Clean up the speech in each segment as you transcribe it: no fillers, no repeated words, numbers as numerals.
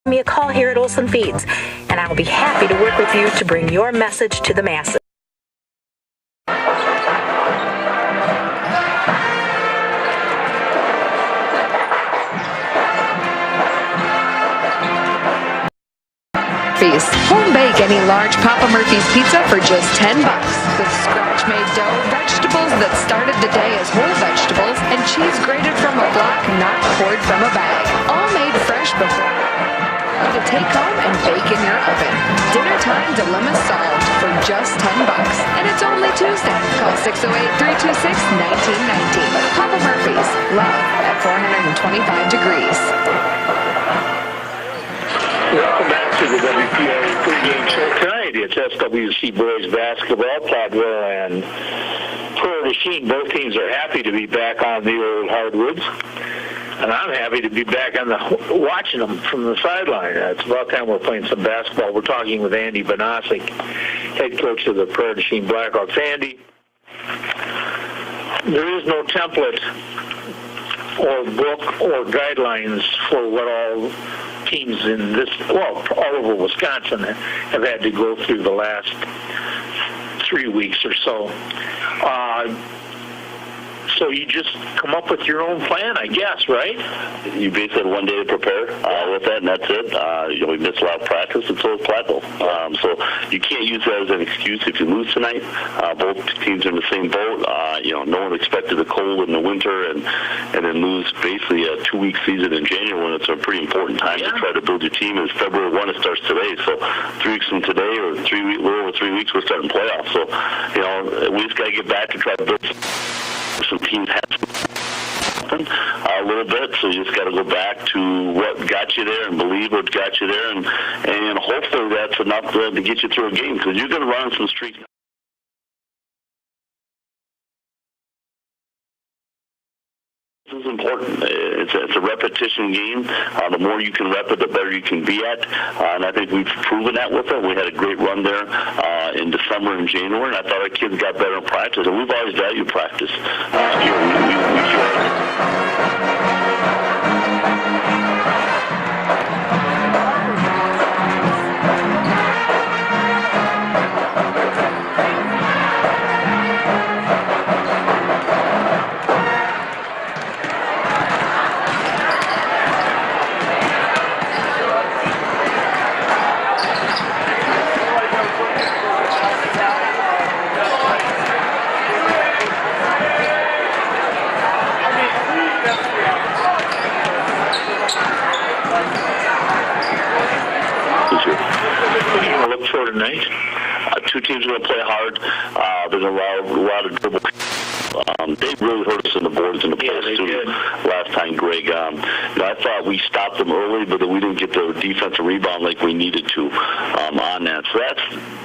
Me a call here at Olson Feeds, and I will be happy to work with you to bring your message to the masses. Home bake any large Papa Murphy's pizza for just $10. With scratch-made dough, vegetables that started the day as whole vegetables, and cheese grated from a block, not poured from a bag. All made fresh before to take home and bake in your oven. Dinner time dilemma solved for just $10. And it's only Tuesday. Call 608-326-1919. Papa Murphy's. Love at 425 degrees. Welcome back to the WPA pregame show tonight. It's SWC boys basketball. Platteville and Prairie du Chien, both teams are happy to be back on the old hardwoods. And I'm happy to be back on watching them from the sideline. It's about time we're playing some basketball. We're talking with Andy Bonasic, head coach of the Prairie du Chien Blackhawks. Andy, there is no template or book or guidelines for what all teams in this, well, all over Wisconsin have had to go through the last 3 weeks or so. So you just come up with your own plan, I guess, right? You basically had 1 day to prepare with that, and that's it. We missed a lot of practice, and so is Platteville. So you can't use that as an excuse if you lose tonight. Both teams are in the same boat. No one expected the cold in the winter and then lose basically a 2-week season in January when it's a pretty important time to try to build your team. It's February 1, it starts today. So 3 weeks from today, or a little over 3 weeks, we're starting playoffs. So, we just got to get back to try to build some teams have a little bit, so you just got to go back to what got you there and believe what got you there, and hopefully that's enough to get you through a game, because you're going to run some streaks. This is important. It's a repetition game. The more you can rep it, the better you can be at. And I think we've proven that with it. We had a great run there in December and January, and I thought our kids got better in practice. And we've always valued practice. Tonight, two teams are going to play hard. There's a lot of dribble. They really hurt us in the boards in the post too. Last time, Greg. I thought we stopped them early, but we didn't get the defensive rebound like we needed to on that. So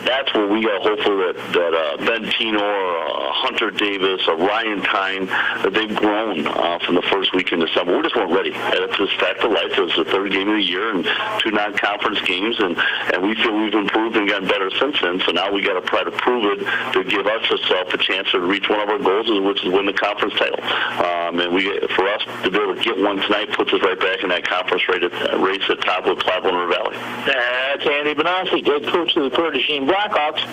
that's where we got hopeful that Ben Tino or Hunter Davis or Ryan Tyne, that they've grown from the first week in December. We just weren't ready. And it's just fact of life. It was the third game of the year and 2 non-conference games, and we feel we've improved and gotten better since then. So now we got to try to prove it to give us a chance to reach one of our goals, which is win the conference title. And for us to be able to get one tonight puts us right back in that conference race at top with Platteville and River Valley. That's Andy Bonasic, head coach of the Prairie du Chien Blackhawks.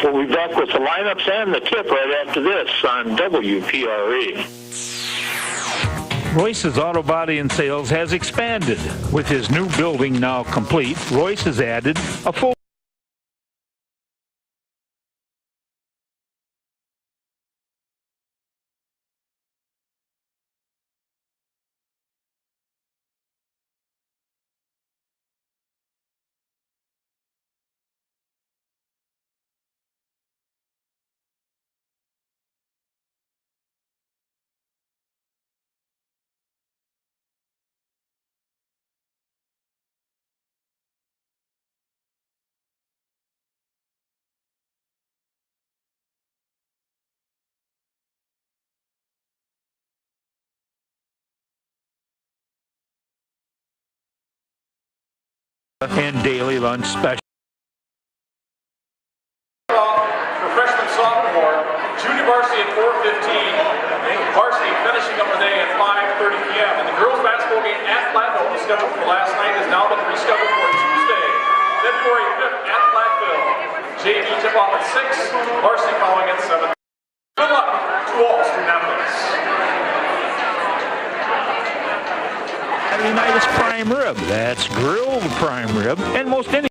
We'll be back with the lineups and the tip right after this on WPRE. Royce's Auto Body and Sales has expanded. With his new building now complete, Royce has added a full and daily lunch special. For freshman sophomore, junior varsity at 4:15, varsity finishing up the day at 5:30 p.m. And the girls basketball game at Platteville was scheduled for last night has now been rescheduled for Tuesday, February 5th at Platteville. JV tip off at 6, varsity following at 7. Good luck to all student athletes. Saturday night is prime rib. That's grilled prime rib, and most any.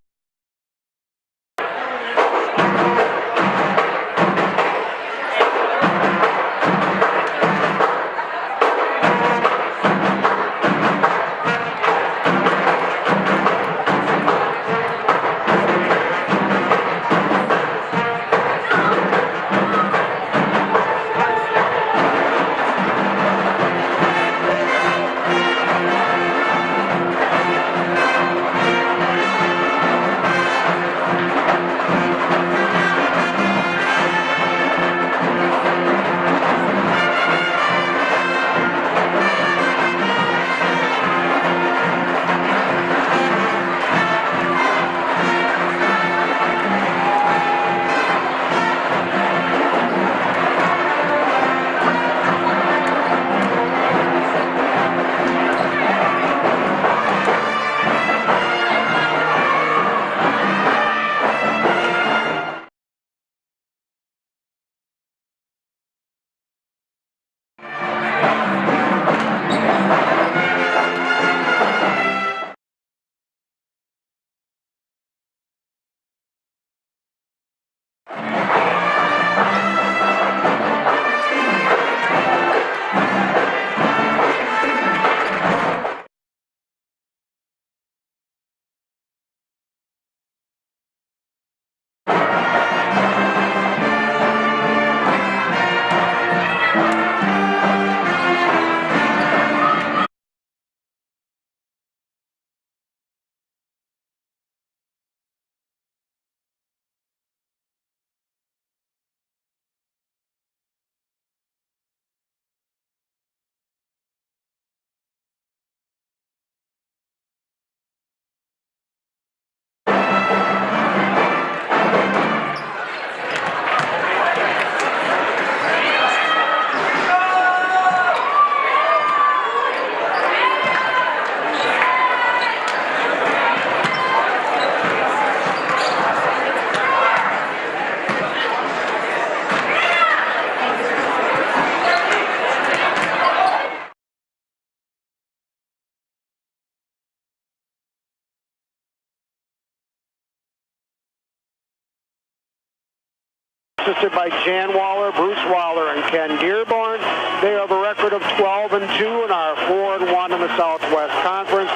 sponsored by Jan Waller, Bruce Waller, and Ken Dearborn. They have a record of 12-2 and are 4-1 in the Southwest Conference.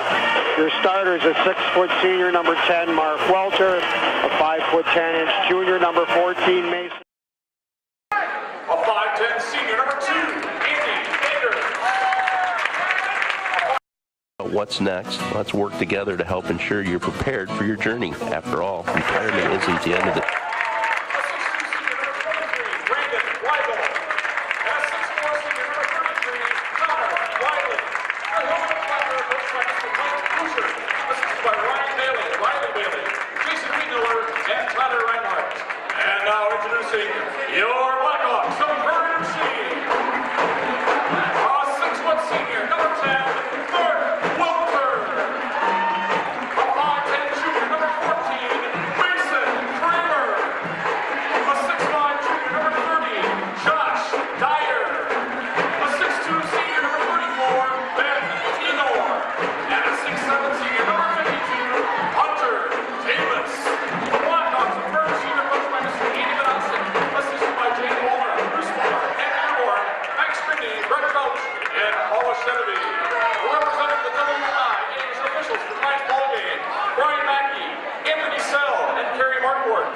Your starters, a 6-foot senior, number 10, Mark Welter, a 5-foot 10-inch junior, number 14, Mason. A 5'10" senior, number 2, Andy Baker. What's next? Let's work together to help ensure you're prepared for your journey. After all, retirement isn't the end of the... Your Blackhawks of PDC. A 6-foot senior, number 10, Mark Welter. A 5'10" junior, number 14, Mason Kramer. A 6'5" junior, number 30, Josh Dyer. A 6'2" senior, number 34, Ben Tenor. And a 6'7" senior, number 52, Hunter Davis. The Blackhawks of PDC are coached by Mr. Andy Benassi. Assisted by Jane Waller, Bruce Waller, Ken Dearborn, Max Brittany, Brett Couch, and Paula Genevieve. Representing the WIA's officials for tonight's ballgame, Brian Mackey, Anthony Sell, and Kerry Markworth.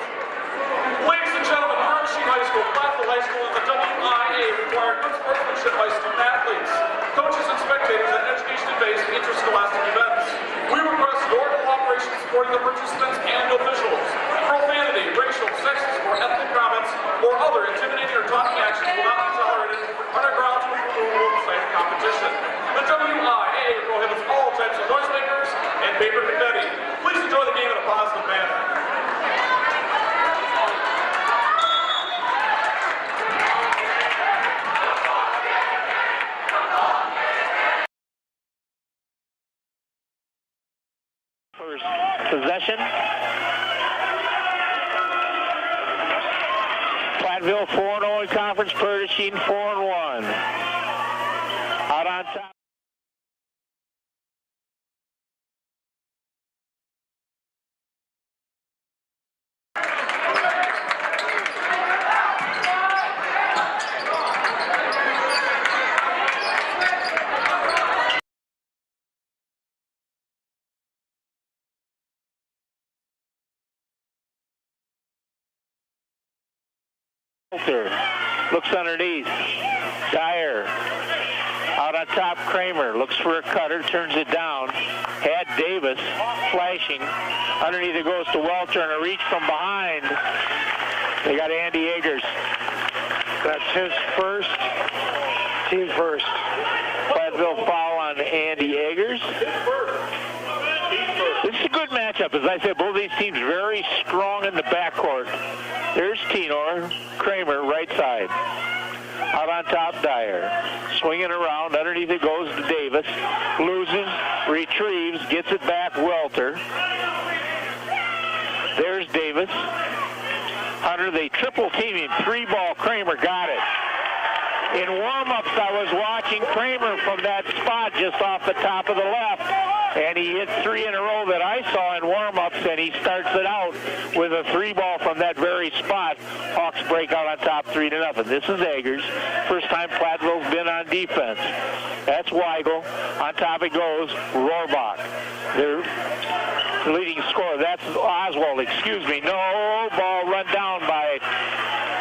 Ladies and gentlemen, PDC High School, Platteville High School, and the WIA require good sportsmanship by student athletes, coaches, and spectators at education-based interscholastic events. We request your cooperation supporting the participants and officials. Profanity, racial, sexist, or ethnic comments or other intimidating or taunting actions will not be tolerated on our grounds for rule-safe competition. The WIA prohibits all types of noisemakers and paper confetti. Please enjoy the game in a positive manner. First possession. Platteville 4-0 in conference, PDC 4-1. Out on top. Looks underneath. Dyer. Out on top, Kramer. Looks for a cutter, turns it down. Had Davis flashing. Underneath it goes to Welter and a reach from behind. They got Andy Eggers. That's his first, team first. Platteville foul on Andy Eggers. This is a good matchup. As I said, both of these teams very strong in the backcourt. There's Tenor, Kramer, right side. Out on top, Dyer. Swinging around, underneath it goes to Davis. Loses, retrieves, gets it back, Welter. There's Davis. Hunter, they triple team him. 3-ball, Kramer got it. In warm-ups, I was watching Kramer from that spot just off the top of the left. And he hit 3 in a row that I saw in warm-ups, and he starts it out with a 3-ball from that very spot. Hawks break out on top 3-0. This is Eggers. First time Platteville's been on defense. That's Weigel. On top it goes Rohrbach. Their leading scorer. That's Oswald. Excuse me. No ball run down by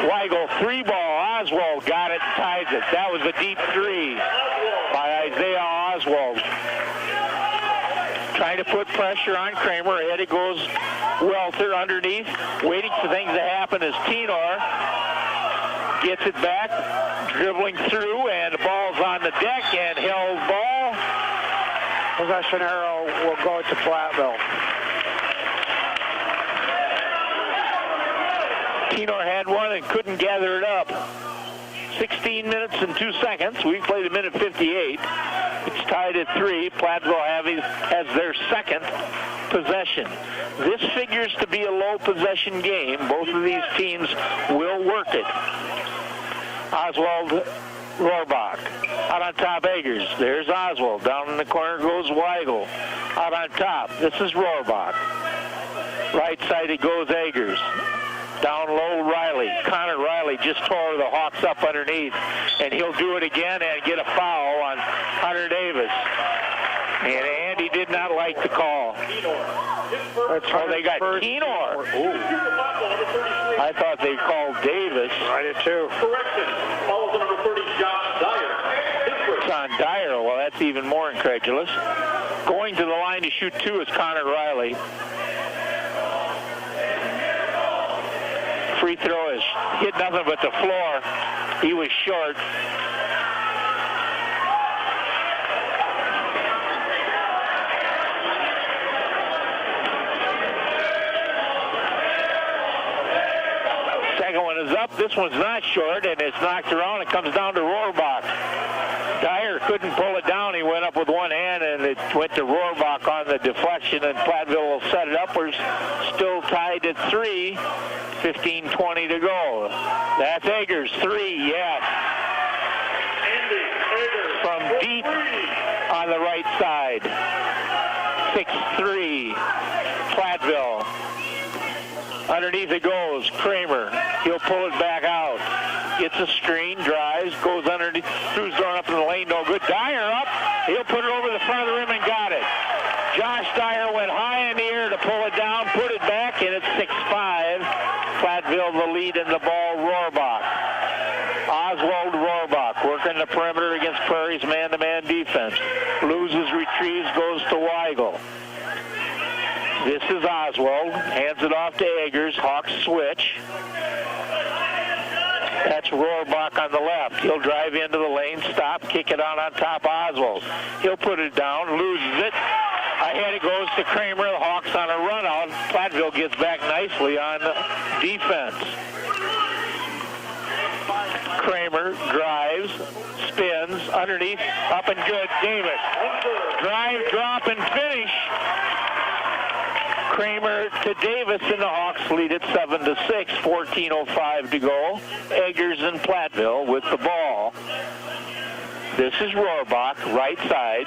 Weigel. 3-ball. Oswald got it, ties it. That was a deep 3 by Isaiah Oswald. Trying to put pressure on Kramer. Ahead it goes Welter underneath. Waiting for things to happen as Tenor gets it back. Dribbling through, and the ball's on the deck, and held ball. Possession arrow will go to Platteville. Tenor had one and couldn't gather it up. 16 minutes and 2 seconds. We played a minute 58. It's tied at 3. Platteville has their second possession. This figures to be a low possession game. Both of these teams will work it. Oswald, Rohrbach. Out on top, Eggers. There's Oswald. Down in the corner goes Weigel. Out on top, this is Rohrbach. Right side it goes Eggers. Down low, Riley. Connor Riley just tore the Hawks up underneath, and he'll do it again and get a foul on Hunter Davis. And Andy did not like the call. Oh, they got Tenor. I thought they called Davis. I did too. Correction. Follows number 30, Josh Dyer. It's on Dyer. Well, that's even more incredulous. Going to the line to shoot two is Connor Riley. Free throw is hit nothing but the floor. He was short. Second one is up. This one's not short, and it's knocked around. It comes down to Rohrbach. Dyer couldn't pull it down. He went up with one hand, and it went to Rohrbach on the deflection, and Platteville will set it up. We're still tied at 3. 15-20 to go. That's Eggers, 3, yes. From deep on the right side. 6-3, Platteville. Underneath it goes, Kramer. He'll pull it back out. Gets a screen, drives, goes underneath, Drew's throwing up in the lane, no good. Dyer up, he'll put it over the front of the rim and got it. Josh Dyer went high in the air to pull it down, put it back, and it's 6-5. Platteville the lead in the ball, Rohrbach. Oswald Rohrbach working the perimeter against Prairie's man-to-man defense. Loses, retrieves, goes to Weigel. This is Oswald, hands it off to Eggers, Hawks switch. That's Rohrbach on the left. He'll drive into the lane, stop, kick it out on top, Oswald. He'll put it down, loses it. Ahead it goes to Kramer, the Hawks on a run out. Platteville gets back nicely on defense. Kramer drives, spins, underneath, up and good, Davis. Drive, drop, and finish. Kramer to Davis, and the Hawks lead it 7-6, 14:05 to go. Eggers and Platteville with the ball. This is Rohrbach, right side.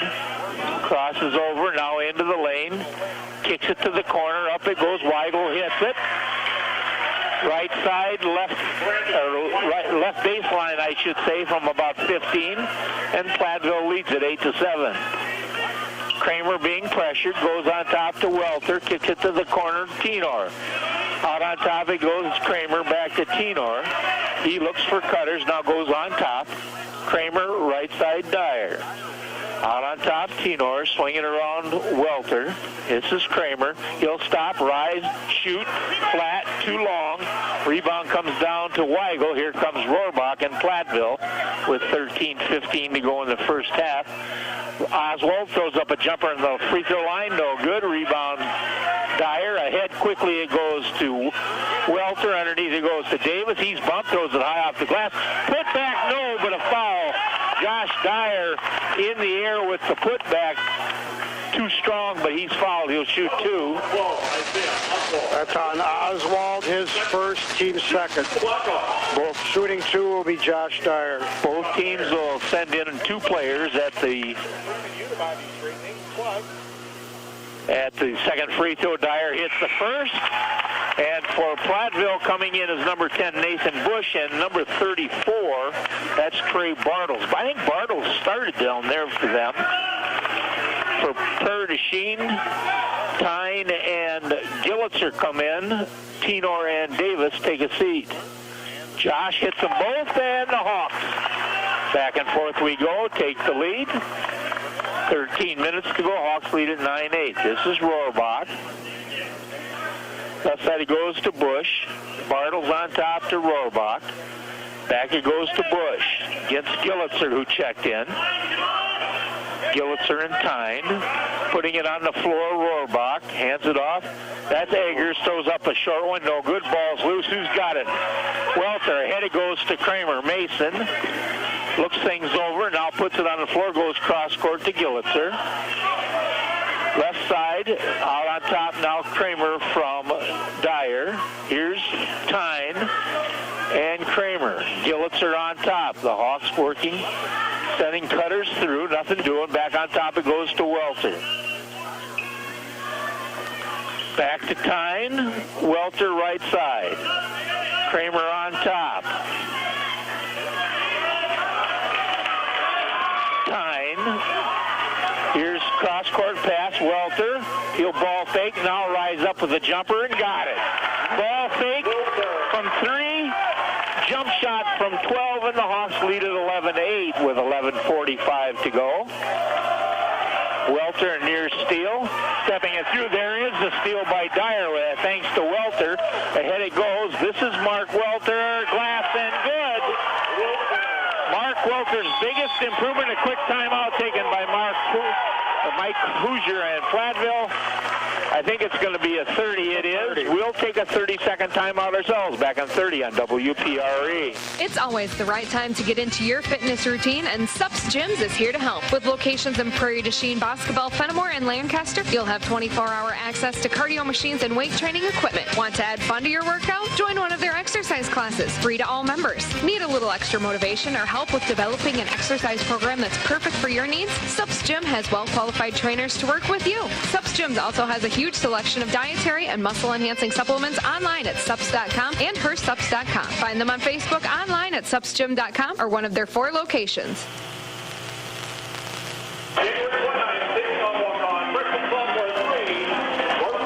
Crosses over, now into the lane. Kicks it to the corner, up it goes, Weigel hits it. Right side, left baseline, I should say, from about 15. And Platteville leads it 8-7. Kramer being pressured, goes on top to Welter, kicks it to the corner, Tenor. Out on top it goes, Kramer back to Tenor. He looks for cutters, now goes on top. Kramer, right side, Dyer. Out on top, Tenor, swinging around Welter. This is Kramer. He'll stop, rise, shoot, flat, too long. Rebound comes down to Weigel. Here comes Rohrbach and Platteville with 13:15 to go in the first half. Oswald throws up a jumper in the free throw line. No good. Rebound Dyer. Ahead quickly it goes to Welter. Underneath it goes to Davis. He's bumped. Throws it high off the glass. Put back, no, but a foul. Josh Dyer in the air with the putback. Too strong, but he's fouled. He'll shoot 2. That's on Oswald, his first, team second. Both shooting 2 will be Josh Dyer. Both teams will send in 2 players at the second free throw. Dyer hits the first. And for Platteville, coming in is number 10, Nathan Bush, and number 34, that's Trey Bartles. I think Bartles started down there for them. For Perdesheen, Tyne, and Gillitzer come in. Tenor and Davis take a seat. Josh hits them both, and the Hawks. Back and forth we go, take the lead. 13 minutes to go, Hawks lead at 9-8. This is Rohrbach. Left side it goes to Bush. Bartles on top to Rohrbach. Back it goes to Bush. Against Gillitzer, who checked in. Gillitzer and Tyne. Putting it on the floor, Rohrbach. Hands it off. That's Eggers. Throws up a short one. No good. Ball's loose. Who's got it? Welter. Ahead it goes to Kramer. Mason looks things over. Now puts it on the floor. Goes cross court to Gillitzer. Left side, out on top now, Kramer from Dyer. Here's Tyne and Kramer. Gillitzer on top. The Hawks working, sending cutters through, nothing doing. Back on top it goes to Welter. Back to Tyne, Welter right side. Kramer on top. Tyne. Here's cross-court pass, Welter. He'll ball fake, now rise up with a jumper and got it. Ball fake from 3. Jump shot from 12, and the Hawks lead at 11-8 with 11:45 to go. Welter near steal. Stepping it through. There is the steal by Dyer. Thanks to Welter. Ahead it goes. This is Mark Welter. Glass and good. Mark Welter's biggest improvement. A quick timeout taken by Mike Hoosier and Platteville. I think it's going to be a 30. It is. We'll take a 30-second timeout ourselves. Back on 30 on WPRE. It's always the right time to get into your fitness routine, and Sups Gyms is here to help. With locations in Prairie du Chien, Boscobel, Fenimore, and Lancaster, you'll have 24-hour access to cardio machines and weight training equipment. Want to add fun to your workout? Join one of their exercise classes, free to all members. Need a little extra motivation or help with developing an exercise program that's perfect for your needs? Sups Gym has well-qualified trainers to work with you. Sups Gyms also has a huge selection of dietary and muscle-enhancing supplements online at sups.com and hersups.com. Find them on Facebook, online at supsgym.com, or one of their 4 locations.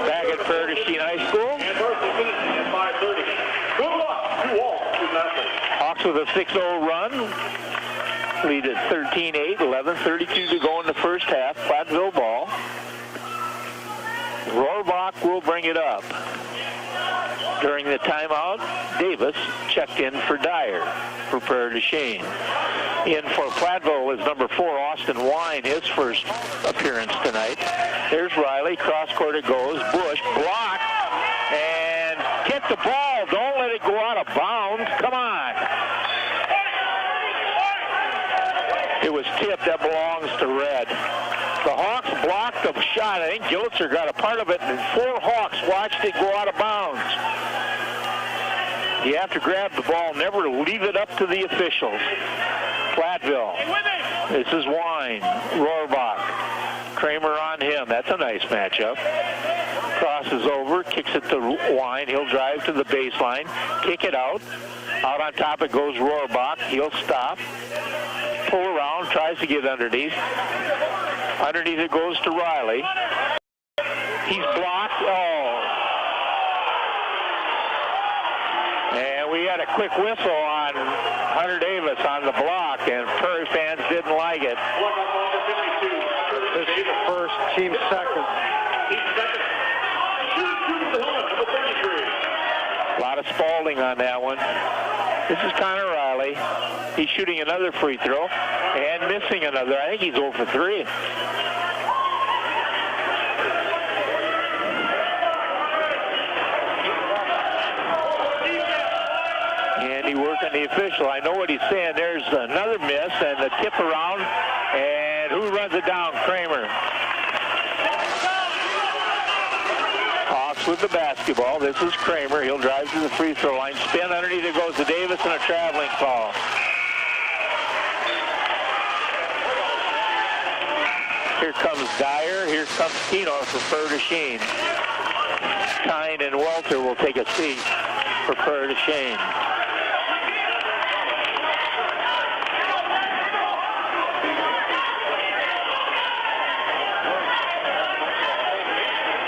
Back at Prairie du Chien High School. Hawks with a 6-0 run. Lead at 13-8, 11:32 to go in the first half. Platteville ball. Rohrbach will bring it up. During the timeout, Davis checked in for Dyer for Prairie du Chien. In for Platteville is number 4, Austin Wine, his first appearance tonight. There's Riley, cross-court it goes. Bush, blocked, and get the ball. Don't let it go out of bounds. Come on. It was tipped. That belongs to Red. The Hawks blocked the shot. I think Gillitzer got a part of it, and 4 Hawks watched it go out of bounds. You have to grab the ball, never leave it up to the officials. Platteville. This is Wine. Rohrbach. Kramer on him. That's a nice matchup. Crosses over, kicks it to Wine. He'll drive to the baseline, kick it out. Out on top it goes Rohrbach. He'll stop. Pull around, tries to get underneath. Underneath it goes to Riley. He's blocked. Oh. And we had a quick whistle on Hunter Davis on the block, and Prairie fans didn't like it. This is the first, team second. A lot of Spalding on that one. This is Connor Riley. He's shooting another free throw and missing another. I think he's 0 for 3. And he working the official. I know what he's saying. There's another miss and the tip around. And who runs it down? Kramer. Hawks with the basketball. This is Kramer. He'll drive to the free throw line. Spin underneath it goes to Davis, and a traveling call. Here comes Dyer. Here comes Tino for Prairie du Chien. Tyne and Welter will take a seat for Prairie du Chien.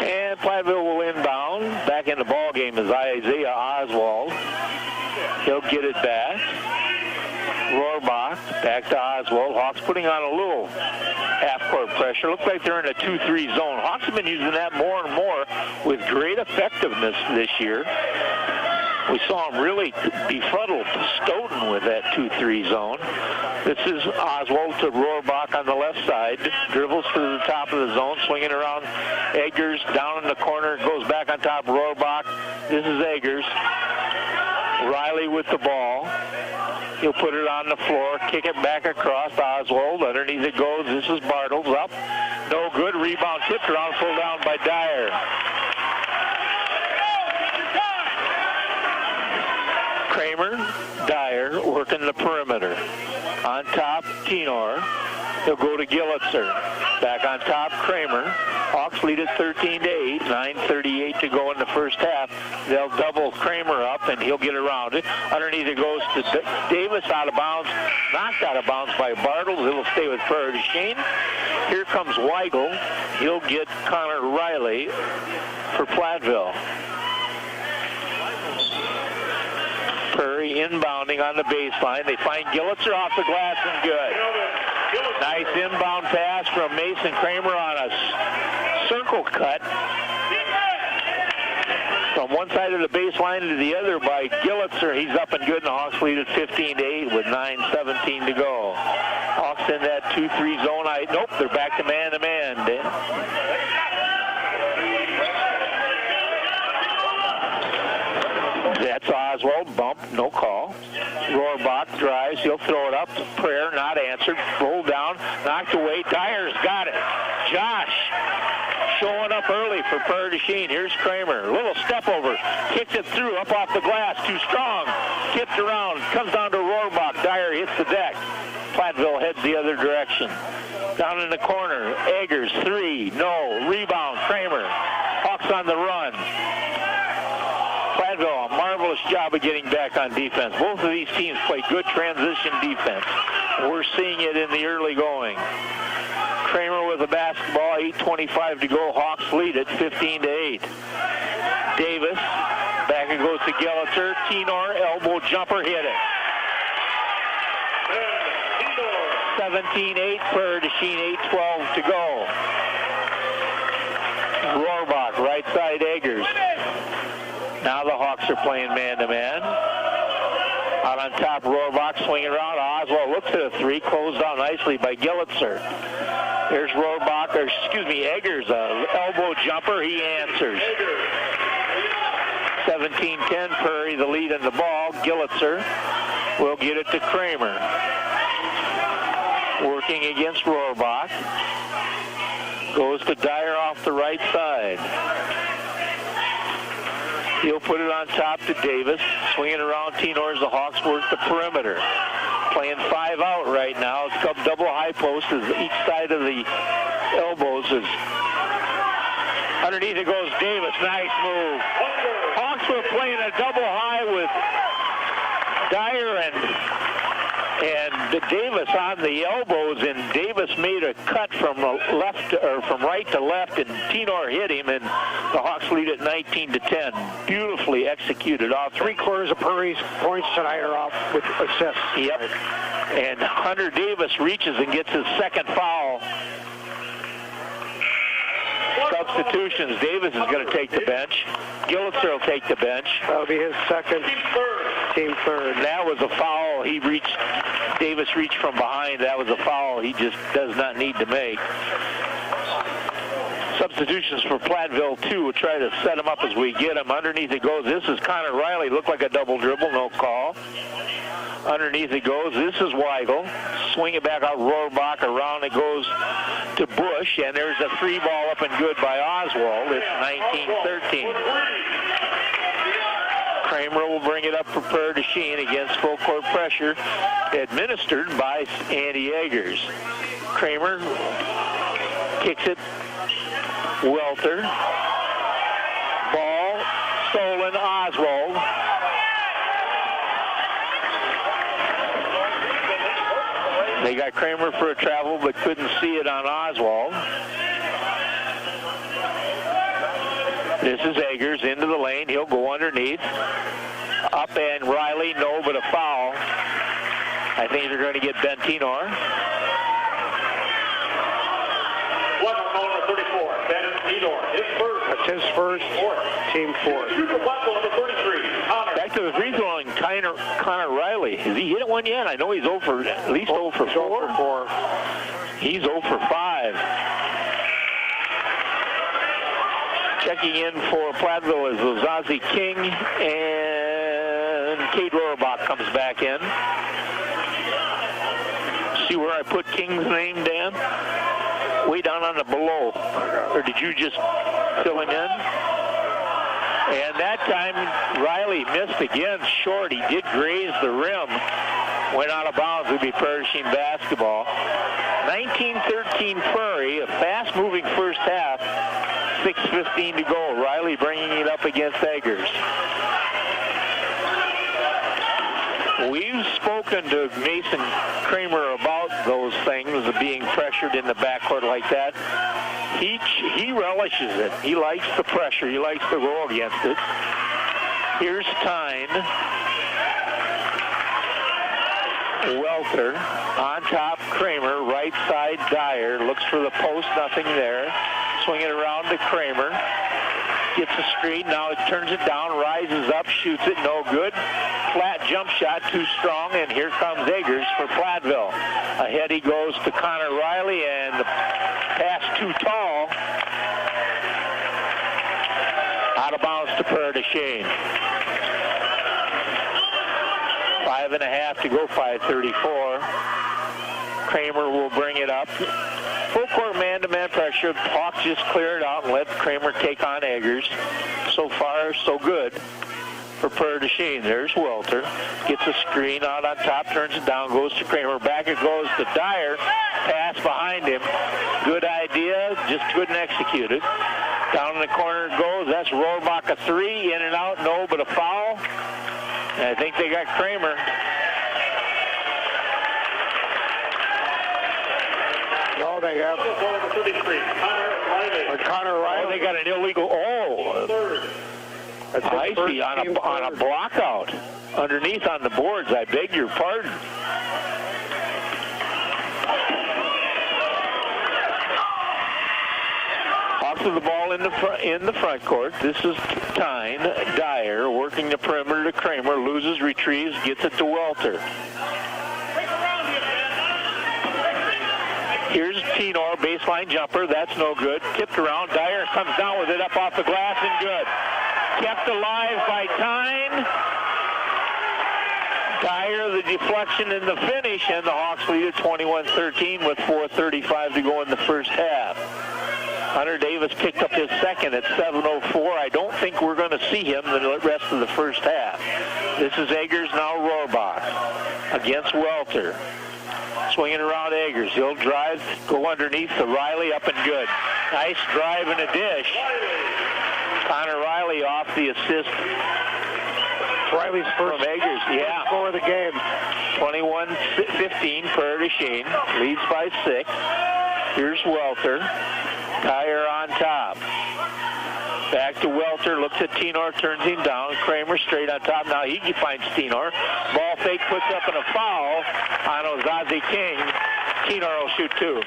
And Platteville will inbound. Back in the ball game is Isaiah Oswald. He'll get it back. Rohrbach back to Oswald. Hawks putting on a little half-court pressure. Looks like they're in a 2-3 zone. Hawks have been using that more and more with great effectiveness this year. We saw him really befuddle Stoughton with that 2-3 zone. This is Oswald to Rohrbach on the left side. Dribbles to the top of the zone, swinging around Eggers down in the corner. Goes back on top of Rohrbach. This is Eggers. Riley with the ball. He'll put it on the floor, kick it back across to Oswald. Underneath it goes. This is Bartles up. No good. Rebound tipped around, pulled down by Dyer. Kramer, Dyer working the perimeter. On top, Tenor. He'll go to Gillitzer. Back on top, Kramer. Hawks lead it 13-8. 9:38 to go in the first half. They'll double Kramer up, and he'll get around it. Underneath it goes to Davis, out of bounds. Knocked out of bounds by Bartles. It'll stay with Prairie du Chien. Here comes Weigel. He'll get Connor Riley for Platteville. Prairie inbounding on the baseline. They find Gillitzer off the glass and good. Nice inbound pass from Mason Kramer on a circle cut from one side of the baseline to the other by Gillitzer. He's up and good, and the Hawks lead at 15-8 with 9:17 to go. Hawks in that 2-3 zone. Nope, they're back to man-to-man, Dan. That's Oswald. Bump, no call. Rohrbach drives. He'll throw it up. Prayer not answered. Rolled down. Knocked away. Dyer's got it. Josh showing up early for Prairie du Chien. Here's Kramer. A little step over. Kicked it through. Up off the glass. Too strong. Tipped around. Comes down to Rohrbach. Dyer hits the deck. Platteville heads the other direction. Down in the corner. Eggers. 3. No. Rebound. Kramer. Hawks on the run. Platteville, a marvelous job of getting back on defense. Both of these teams play good transition defense. We're seeing it in the early going. Kramer with the basketball, 8:25 to go. Hawks lead it 15-8. Davis, back it goes to Gillitzer. Tenor, elbow jumper, hit it. 17-8 for du Chien, 8:12 to go. Rohrbach, right side Eggers. Now the Hawks are playing man-to-man. Out on top, Rohrbach swinging around. Oswald looks at a 3, closed down nicely by Gillitzer. Here's Rohrbach, Eggers, elbow jumper. He answers. 17-10, Prairie the lead in the ball. Gillitzer will get it to Kramer. Working against Rohrbach. Goes to Dyer off the right side. He'll put it on top to Davis. Swinging around Tenor as the Hawks work the perimeter. Playing 5 out right now. It's come double high post as each side of the elbows is. Underneath it goes Davis. Nice move. Hawks were playing a double high with Dyer and Davis on the elbows, and Davis made a cut from left or from right to left, and Tenor hit him, and the Hawks lead at 19-10. Beautifully executed. All 3 quarters of Prairie's points tonight are off with assists. Yep. And Hunter Davis reaches and gets his second foul. Substitutions. Davis is going to take the bench. Gillitzer will take the bench. That'll be his second. Team third. That was a foul. Davis reached from behind. That was a foul he just does not need to make. Substitutions for Platteville, too. We'll try to set him up as we get him. Underneath it goes. This is Connor Riley. Looked like a double dribble. No call. Underneath it goes. This is Weigel. Swing it back out. Rohrbach. Around it goes to Bush. And there's a 3 ball up and good by Oswald. It's 19-13. Kramer will bring it up for Prairie du Chien against full court pressure, administered by Andy Eggers. Kramer kicks it. Welter. Ball stolen. Oswald. They got Kramer for a travel, but couldn't see it on Oswald. This is Eggers into the lane. He'll go underneath. Up and Riley, no, but a foul. I think they're going to get Ben Tenor. Number 34, Ben Tenor. That's his first, team fourth. Back to the free throw line, Connor Riley. Has he hit one yet? I know he's at least 0 for 4. He's 0 for 5. Checking in for Platteville is Ozazi King, and Kate Rohrbach comes back in. See where I put King's name, Dan? Way down on the below. Or did you just fill him in? And that time, Riley missed again short. He did graze the rim. Went out of bounds. It would be Prairie du Chien basketball. 19-13 Prairie, a fast-moving first half, 6:15 to go. Riley bringing it up against Eggers. We've spoken to Mason Kramer about those things, of being pressured in the backcourt like that. He relishes it. He likes the pressure. He likes to go against it. Here's Tyne. Welter on top, Kramer, right side, Dyer, looks for the post, nothing there. Swing it around to Kramer, gets a screen, now it turns it down, rises up, shoots it, no good. Flat jump shot, too strong, and here comes Eggers for Platteville. Ahead he goes to Connor Riley, and the pass too tall. Out of bounds to Prairie du Chien. 5.5 to go, 5:34. Kramer will bring it up. Full court man-to-man pressure. Hawks just clear it out and let Kramer take on Eggers. So far, so good for Prairie du Chien. There's Welter. Gets a screen out on top, turns it down, goes to Kramer. Back it goes to Dyer. Pass behind him. Good idea, just couldn't execute it. Down in the corner it goes. That's Rohrbach, a three. In and out, no, but a foul. And I think they got Kramer. No, they have. Connor Riley. Oh, they got an illegal. Oh, I see, on a block out. Underneath on the boards. I beg your pardon. Off of the ball in the front court. This is Tyne. Dyer working the perimeter to Kramer. Loses, retrieves, gets it to Welter. Here's Tenor, baseline jumper. That's no good. Tipped around. Dyer comes down with it up off the glass and good. Kept alive by Tyne. Dyer, the deflection and the finish, and the Hawks lead at 21-13 with 4:35 to go in the first half. Hunter Davis picked up his second at 7:04. I don't think we're going to see him the rest of the first half. This is Eggers, now Rohrbach against Welter. Swinging around Eggers. He'll drive, go underneath to Riley, up and good. Nice drive and a dish. Connor Riley off the assist. Riley's first from Eggers, yeah. Score of the game. 21-15, Prairie du Chien leads by 6. Here's Welter. Dyer on top. Back to Welter, looks at Tenor, turns him down. Kramer straight on top. Now he finds Tenor. Ball fake, puts up in a foul on Ozazi King. Tenor will shoot 2.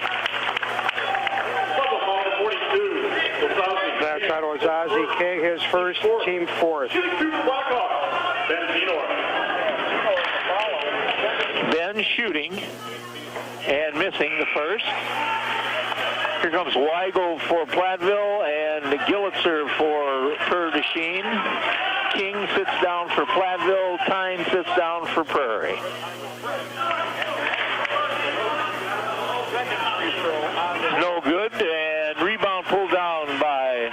That's on Ozazi King, his first, team fourth. Ben shooting and missing the first. Here comes Weigel for Platteville and Gillitzer for Prairie du Chien. King sits down for Platteville. Tyne sits down for Prairie. No good, and rebound pulled down by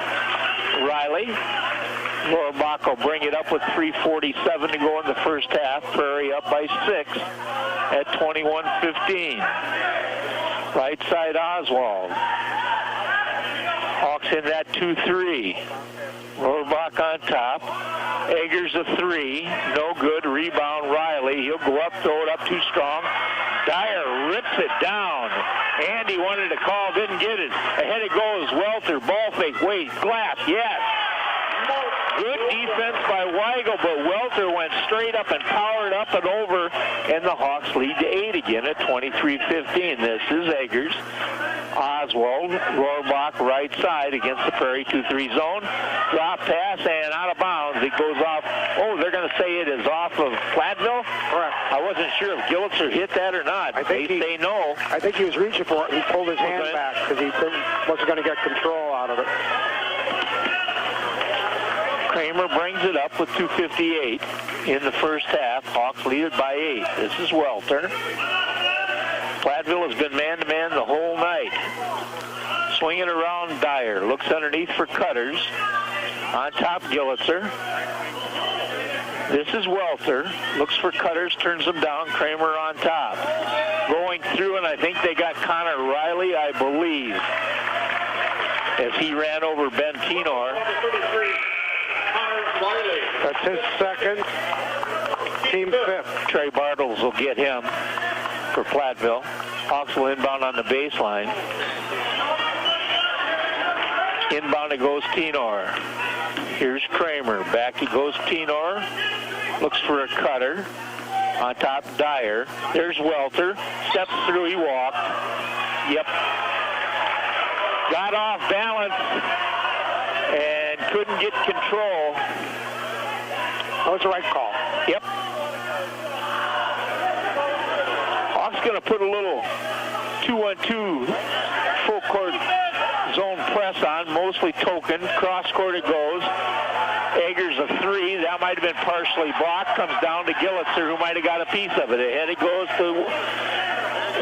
Riley. Rohrbach will bring it up with 3:47 to go in the first half. Prairie up by 6 at 21-15. Right side Oswald. Hawks in that 2-3. Rohrbach on top. Eggers a 3. No good. Rebound Riley. He'll go up, throw it up too strong. Dyer rips it down. Andy wanted to call, didn't get it. Ahead it goes. Welter, ball fake, wait, glass, yes. Good defense by Weigel, but Welter went straight up and powered up and over, and the Hawks lead to 8 again at 23-15. This is Eggers. Oswald, Rohrbach right side against the Prairie 2-3 zone. Drop pass and out of bounds. It goes off. Oh, they're going to say it is off of Platteville? Correct. I wasn't sure if Gillitzer hit that or not. They say no. I think he was reaching for it. He pulled his hand back because he wasn't going to get control out of it. Kramer brings it up with 2:58 in the first half. Hawks lead it by 8. This is Welter. Platteville has been man-to-man the whole night. Swinging around Dyer. Looks underneath for Cutters. On top, Gillitzer. This is Welter. Looks for Cutters, turns him down. Kramer on top. going through, and I think they got Connor Riley, I believe, as he ran over Ben Tenor. That's his second, team fifth. Trey Bartles will get him for Platteville. Hawks will inbound on the baseline. Inbound it goes Tenor. Here's Kramer. Back it goes Tenor. Looks for a cutter. On top, Dyer. There's Welter. Steps through, he walked. Yep. Got off balance and couldn't get control. That was the right call. Yep. Hawks going to put a little 2-on-2 full court zone press on, mostly token. Cross court it goes. Eggers a three. That might have been partially blocked. Comes down to Gillitzer, who might have got a piece of it. Ahead it goes to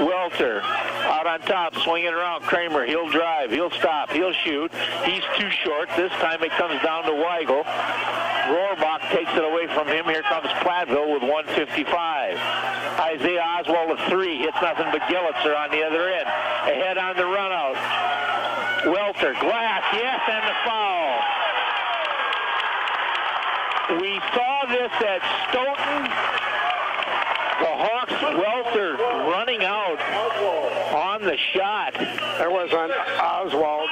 Welter. Out on top, swinging around. Kramer, he'll drive. He'll stop. He'll shoot. He's too short. This time it comes down to Weigel. Rohrbach takes it away from him. Here comes Platteville with 1:55. Isaiah Oswald a three. Hits nothing but Gillitzer on the other end. Ahead on the run out. Welter, glass, yes, and the foul. We saw this at Stoughton. The Hawks, Welter running out on the shot. There was on Oswald.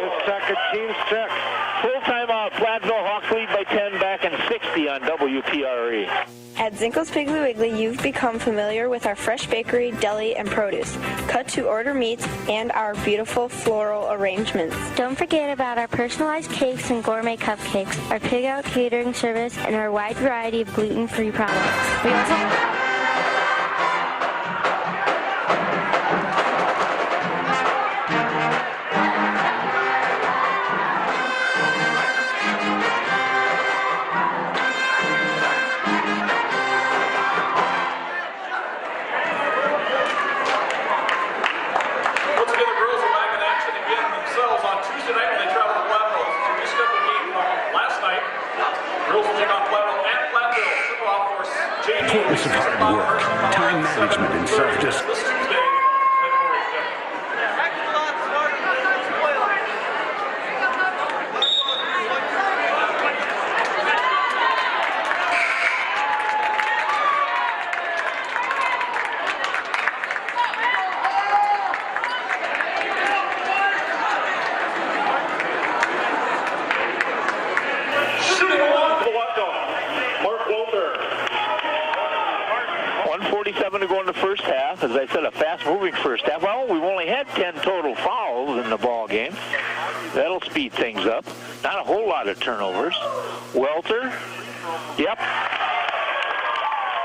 His second, team six. Full timeout, Platteville. Hawks lead by 10, back in 60 on WPRE. At Zinkel's Piggly Wiggly, you've become familiar with our fresh bakery, deli, and produce, cut-to-order meats, and our beautiful floral arrangements. Don't forget about our personalized cakes and gourmet cupcakes, our pig-out catering service, and our wide variety of gluten-free products. We also importance of hard work, time management, and self-discipline. To go in the first half. As I said, a fast-moving first half. Well, we've only had 10 total fouls in the ball game. That'll speed things up. Not a whole lot of turnovers. Welter. Yep.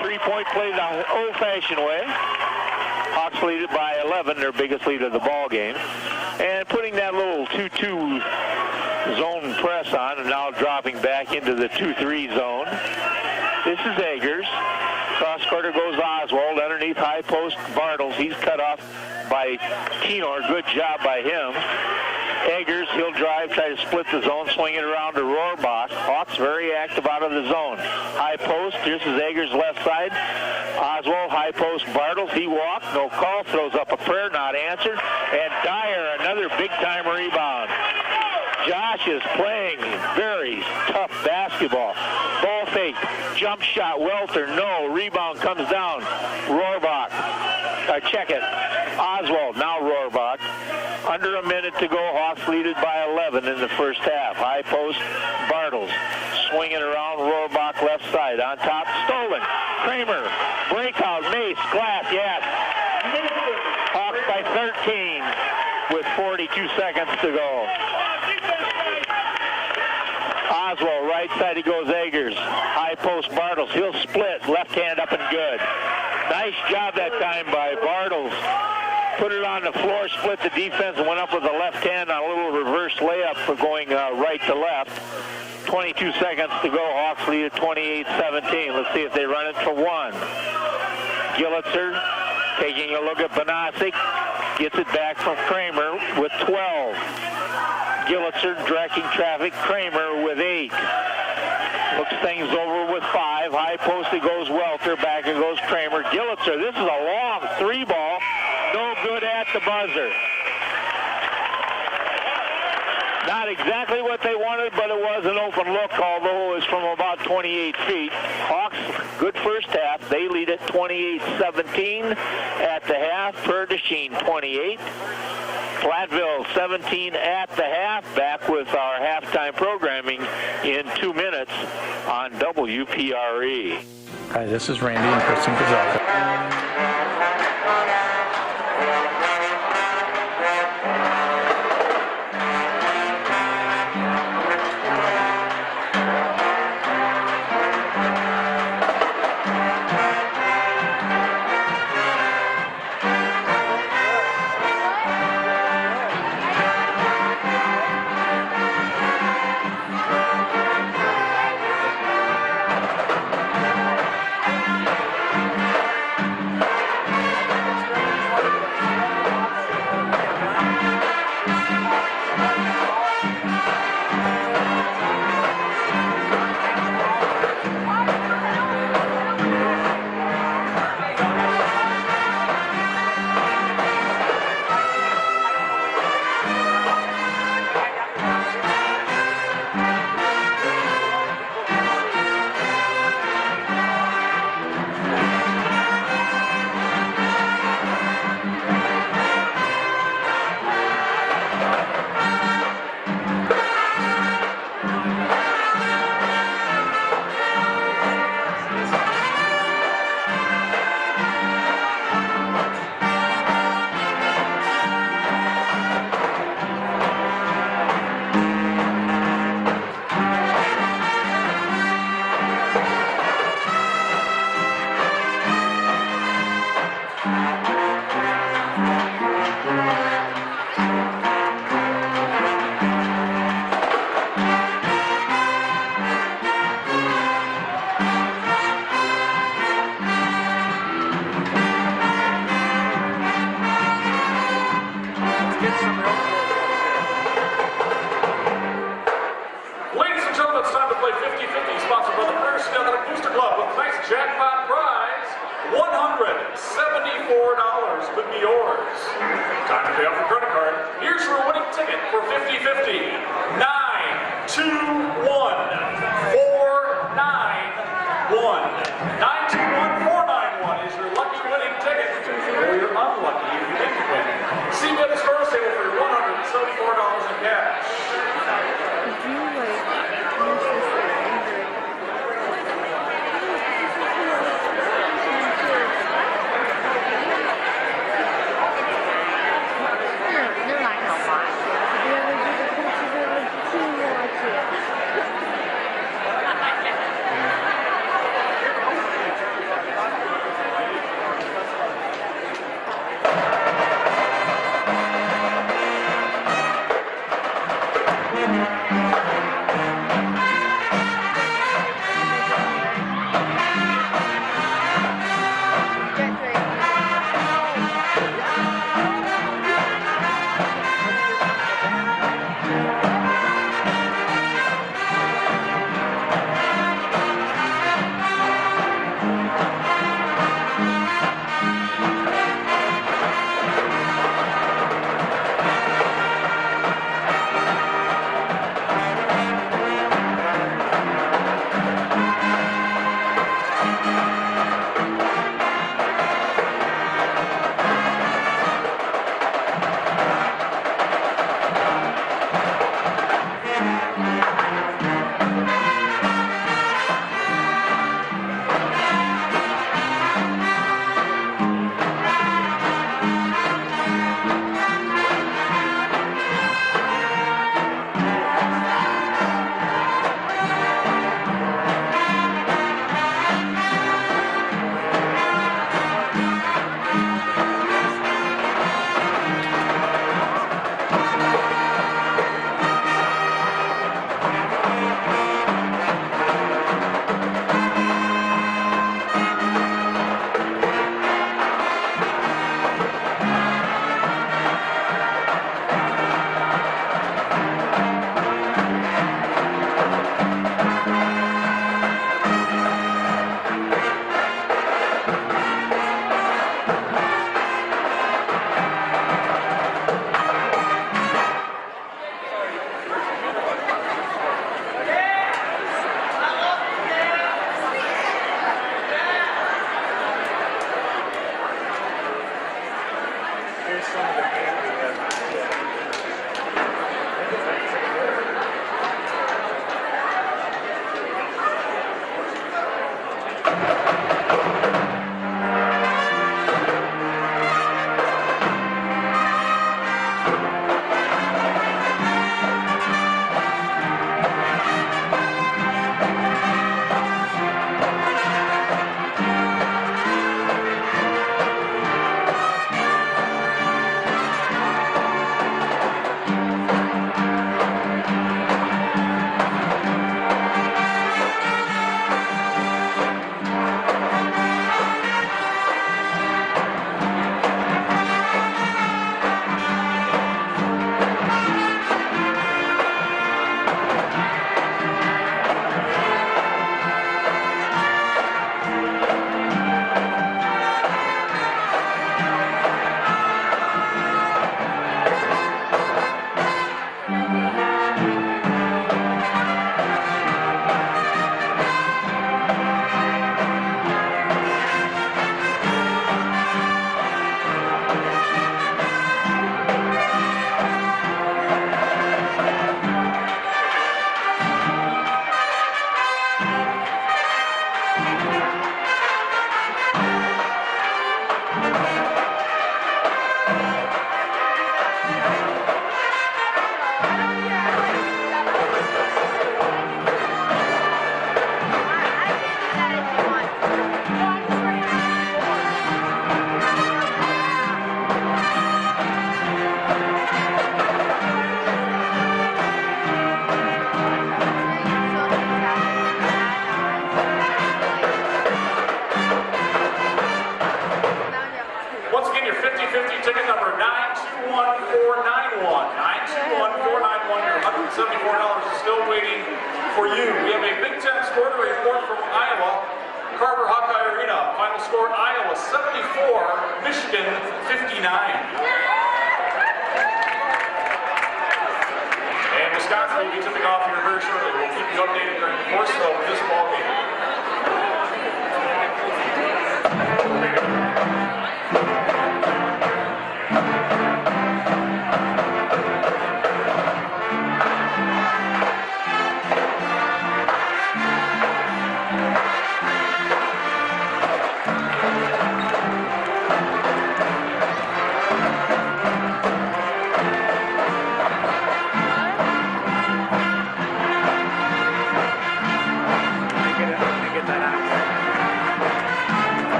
Three-point play the old-fashioned way. Hawks lead it by 11, their biggest lead of the ball game. And putting that little 2-2 zone press on, and now dropping back into the 2-3 zone. This is Eggers. Cross quarter goes Oswald. Underneath high post Bartles. He's cut off by Tenor. Good job by him. Eggers, he'll drive, try to split the zone, swing it around to Rohrbach. Hawks very active out of the zone. High post. This is Eggers left side. Oswald, high post Bartles. He walked. No call. Throws up a prayer. Not answered. And Dyer, another big-time rebound. Josh is playing very tough basketball. Ball fake, jump shot, Welter, no. Rebound comes down. Rohrbach, check it. Oswald, now Rohrbach. Under a minute to go, Hawks lead it by 11 in the first half. High post, Bartles. Swinging around, Rohrbach left side. On top, stolen. Kramer, breakout, Mace, glass, yes. Hawks by 13 with 42 seconds to go. Oswald, right side, he goes Eggers. High post Bartles. He'll split. Left hand up and good. Nice job that time by Bartles. Put it on the floor, split the defense, and went up with the left hand on a little reverse layup for going right to left. 22 seconds to go. Hawks lead at 28-17. Let's see if they run it for one. Gillitzer taking a look at Bonasic. Gets it back from Kramer with 12. Gillitzer directing traffic. Kramer with 8. Looks things over with 5. High post it goes Welter. Back it goes Kramer. Gillitzer. This is a long 3 ball. No good at the buzzer. Not exactly what they wanted, but it was an open look, although it was from about 28 feet. Hawks, good first half. They lead at 28-17 at the half. Perdishine 28. Platteville 17 at the half. Back with our halftime programming in 2 minutes on WPRE. Hi, this is Randy and Kristen Gonzalez. Jackpot prize, $174 could be yours. Time to pay off your credit card. Here's your winning ticket for 50-50. 921-491. 921-491 is your lucky winning ticket. Or you're unlucky if you didn't win. See you at the store table for your $174 in cash.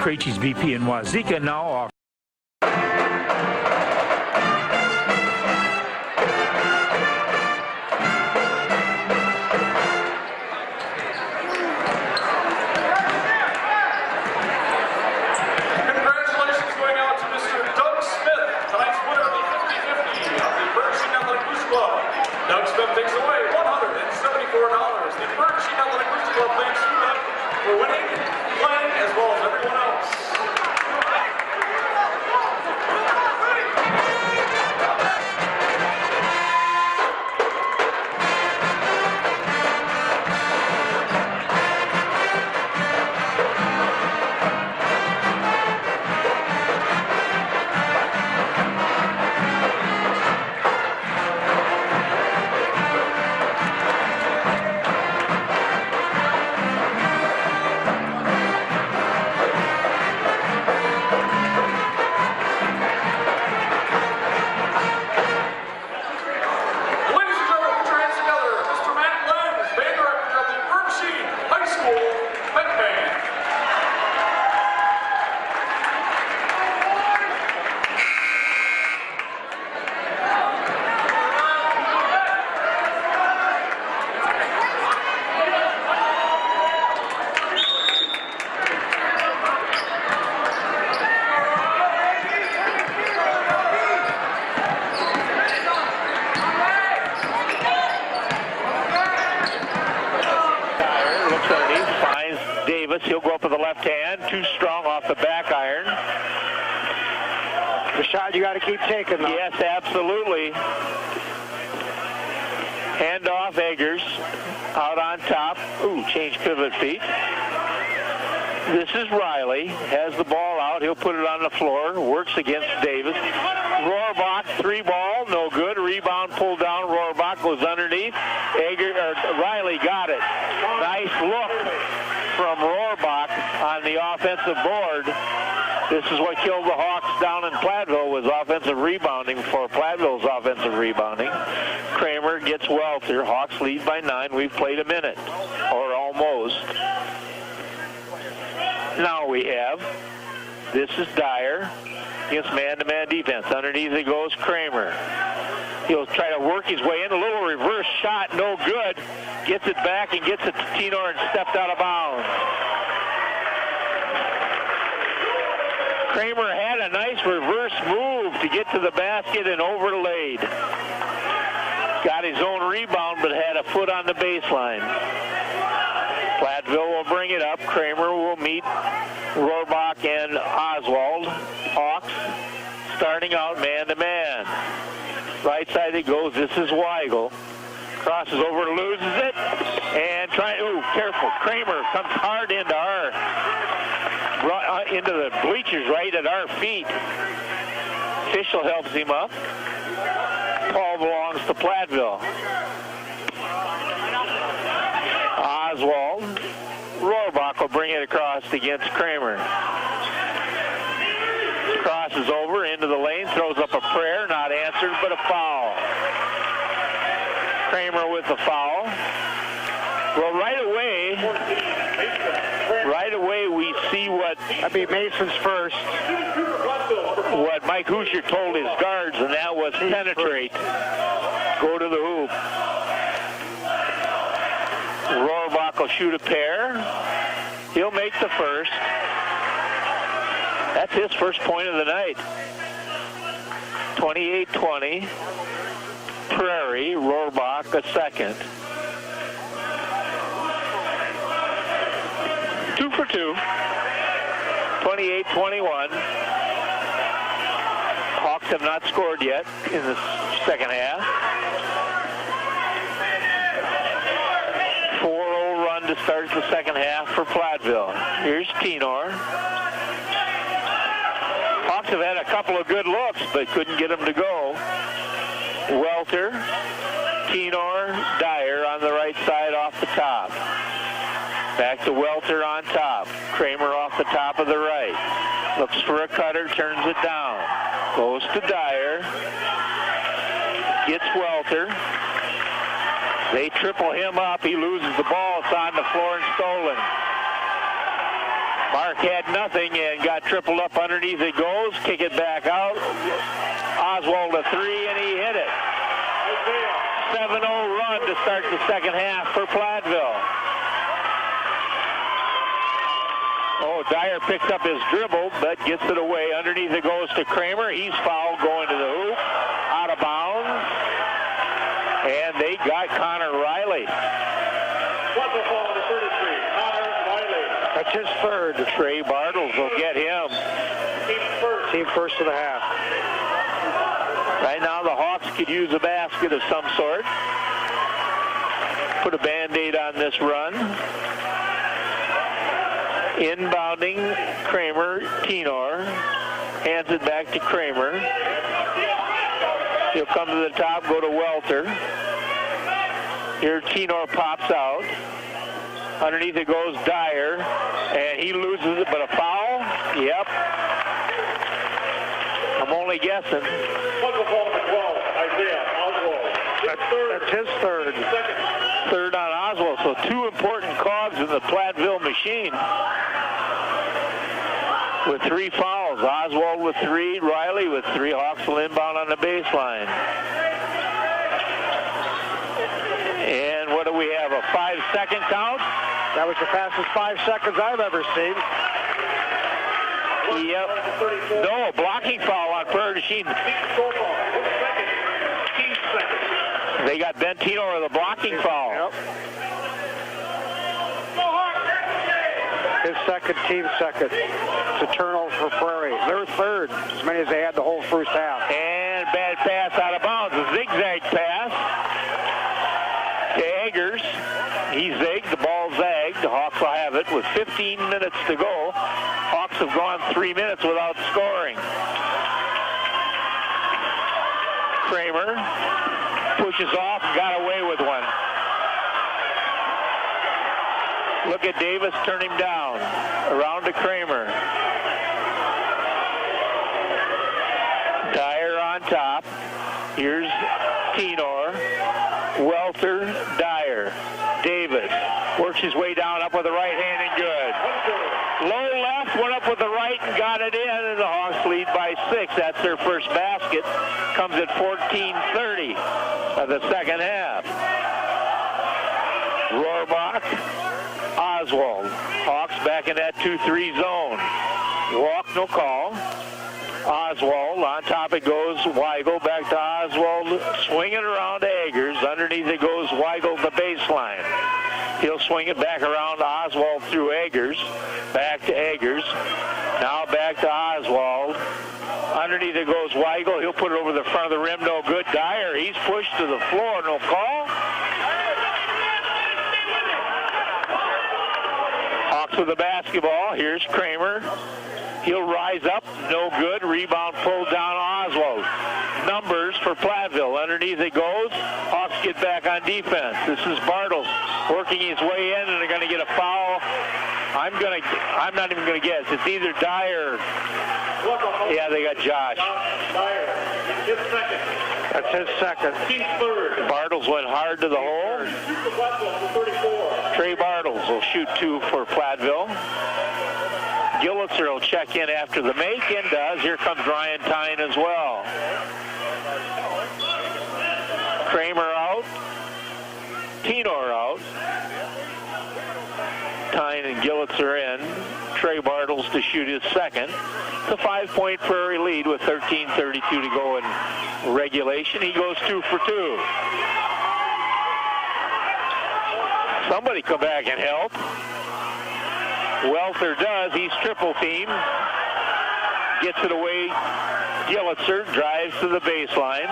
Krejci's VP in Wazeeka now off. Congratulations going out to Mr. Doug Smith, tonight's winner of the 50-50 of the Bird Machine Athletic Boost Club. Doug Smith takes away $174. The Bird Machine Athletic Boost Club thanks you, Doug, for winning, playing, as well as everyone else. Looks underneath, finds Davis. He'll go up with the left hand. Too strong off the back iron. The shot you got to keep taking, though. Yes, absolutely. Hand off Eggers. Out on top. Ooh, change pivot feet. This is Riley. Has the ball out. He'll put it on the floor. Works against Davis. Rohrbach, 3-ball. No good. Rebound pulled down. Rohrbach goes underneath. Riley got it. Nice look from Rohrbach on the offensive board. This is what killed the Hawks down in Platteville, was offensive rebounding for Platteville's offensive rebounding. Kramer gets Welter. Hawks lead by 9. We've played a minute, or almost. Now we have, this is Dyer against man-to-man defense. Underneath it goes Kramer. He'll try to work his way in. A little reverse shot, no good. Gets it back and gets it to Tenor and stepped out of bounds. Kramer had a nice reverse move to get to the basket and overlaid. Got his own rebound, but had a foot on the baseline. Platteville will bring it up. Kramer will meet Rohrbach and Oswald. Hawks starting out man-to-man. Right side it goes. This is Weigel. Crosses over, loses it, and careful. Kramer comes hard into into the bleachers right at our feet. Official helps him up. Ball belongs to Platteville. Oswald. Rohrbach will bring it across against Kramer. Crosses over into the lane, throws up a prayer, not answered, but a foul. Kramer with the foul. Well, right away we see what... That'd be Mason's first. What Mike Hoosier told his guards, and that was penetrate. Go to the hoop. Rohrbach will shoot a pair. He'll make the first. That's his first point of the night. 28-20. Prairie, Rohrbach a second. 2 for 2. 28-21. Hawks have not scored yet in the second half. 4-0 run to start the second half for Platteville. Here's Tenor. Hawks have had a couple of good looks, but couldn't get them to go. Welter, Tenor, Dyer on the right side off the top. Back to Welter on top. Kramer off the top of the right. Looks for a cutter, turns it down. Goes to Dyer. Gets Welter. They triple him up. He loses the ball. It's on the floor and stolen. Mark had nothing and got tripled up underneath. It goes. Kick it back out. Oswald a 3, and he hit it. 7-0 run to start the second half for Platteville. Oh, Dyer picks up his dribble, but gets it away. Underneath it goes to Kramer. He's fouled going to the hoop. Out of bounds. And they got Connor Riley. That's his third. Trey Bartles will get him. Team first of the half. Right now the Hawks could use a basket of some sort. Put a Band-Aid on this run. Inbounding Kramer, Tenor. Hands it back to Kramer. He'll come to the top, go to Welter. Here Tenor pops out. Underneath it goes Dyer, and he loses it, but a foul? Yep. I'm only guessing. That's his third. Third on Oswald, so 2 important cogs in the Platteville machine. With 3 fouls. Oswald with 3, Riley with 3. Hawks will inbound on the baseline. And what do we have, a 5-second count? That was the fastest 5 seconds I've ever seen. Yep. No, blocking foul on Prairie du Chien. They got Ben Tenor with a blocking foul. Yep. His second, team second. It's a turnover for Prairie. They're third, as many as they had the whole first half. And bad pass out of bounds. A zigzag pass to Eggers. He zigged. The ball zagged. The Hawks will have it with 15 minutes to go. Hawks have gone 3 minutes without scoring. Kramer pushes off and got away with one. Look at Davis turn him down. Around to Kramer. Dyer on top. Here's Tenor. Welter, Dyer. Davis works his way down, up with the right hand and good. Low left, went up with the right and got it in, and the Hawks lead by 6. That's their first basket. Comes at 14:30 of the second half. Rohrbach, Oswald. Hawks back in that 2-3 zone. Walk, no call. Oswald, on top it goes Weigel, back to Oswald, swinging around to Eggers. Underneath it goes Weigel to the baseline. He'll swing it back around to Oswald through Eggers, back to Eggers, now back to Oswald. Underneath it goes Weigel. He'll put it over the front of the rim, no good. Dyer, he's pushed to the floor, no call. Hawks with the basketball. Here's Kramer. He'll rise up, no good. Rebound pulled down Oswald. Numbers for Platteville. Underneath it goes. Hawks get back on defense. This is Bartles working his way in, and they're going to get a foul. I'm not even going to guess. It's either Dyer. Yeah, they got Josh. His second. That's his second. Team third. Bartles went hard to the hole. Trey Bartles will shoot 2 for Platteville. Gillitzer will check in after the make, and does. Here comes Ryan Tyne as well. Kramer out. Tenor out. Tyne and Gillitzer in. Trey Bartles to shoot his second. It's a 5-point Prairie lead with 13:32 to go in regulation. He goes 2 for 2. Somebody come back and help. Welter does. He's triple teamed. Gets it away. Gillitzer drives to the baseline.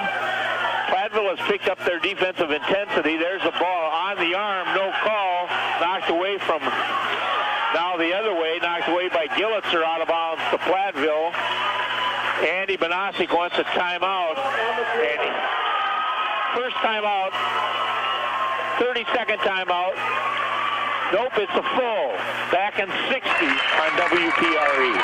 Platteville has picked up their defensive intensity. There's a ball on the arm. No call. Knocked away from, now the other way. Knocked away by Gillitzer, out of bounds to Platteville. Andy Benasic wants a timeout. And first timeout. 30-second timeout. Nope, it's a full. Back in 60 on WPRE.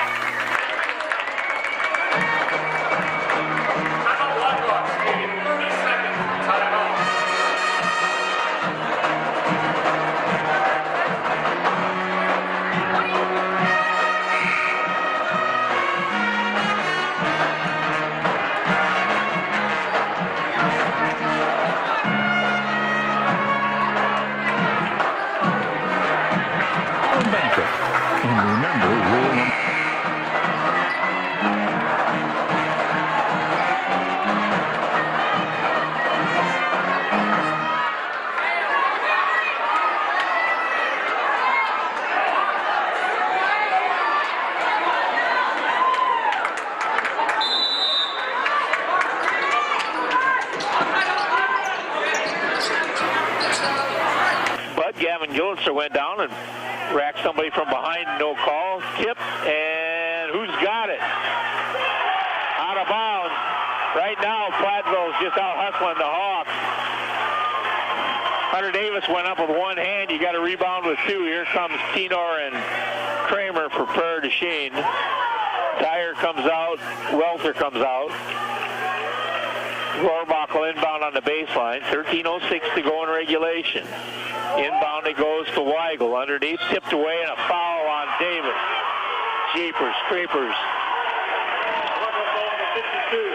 Went down and racked somebody from behind, no call. Tip, and who's got it? Out of bounds. Right now, Platteville's just out hustling the Hawks. Hunter Davis went up with one hand. You got a rebound with 2. Here comes Tenor and Kramer for Prairie du Chien. Dyer comes out. Welter comes out. Rohrbach will inbound on the baseline. 13:06 to go in regulation. Inbound it goes to Weigel. Underneath, tipped away, and a foul on Davis. Jeepers, creepers.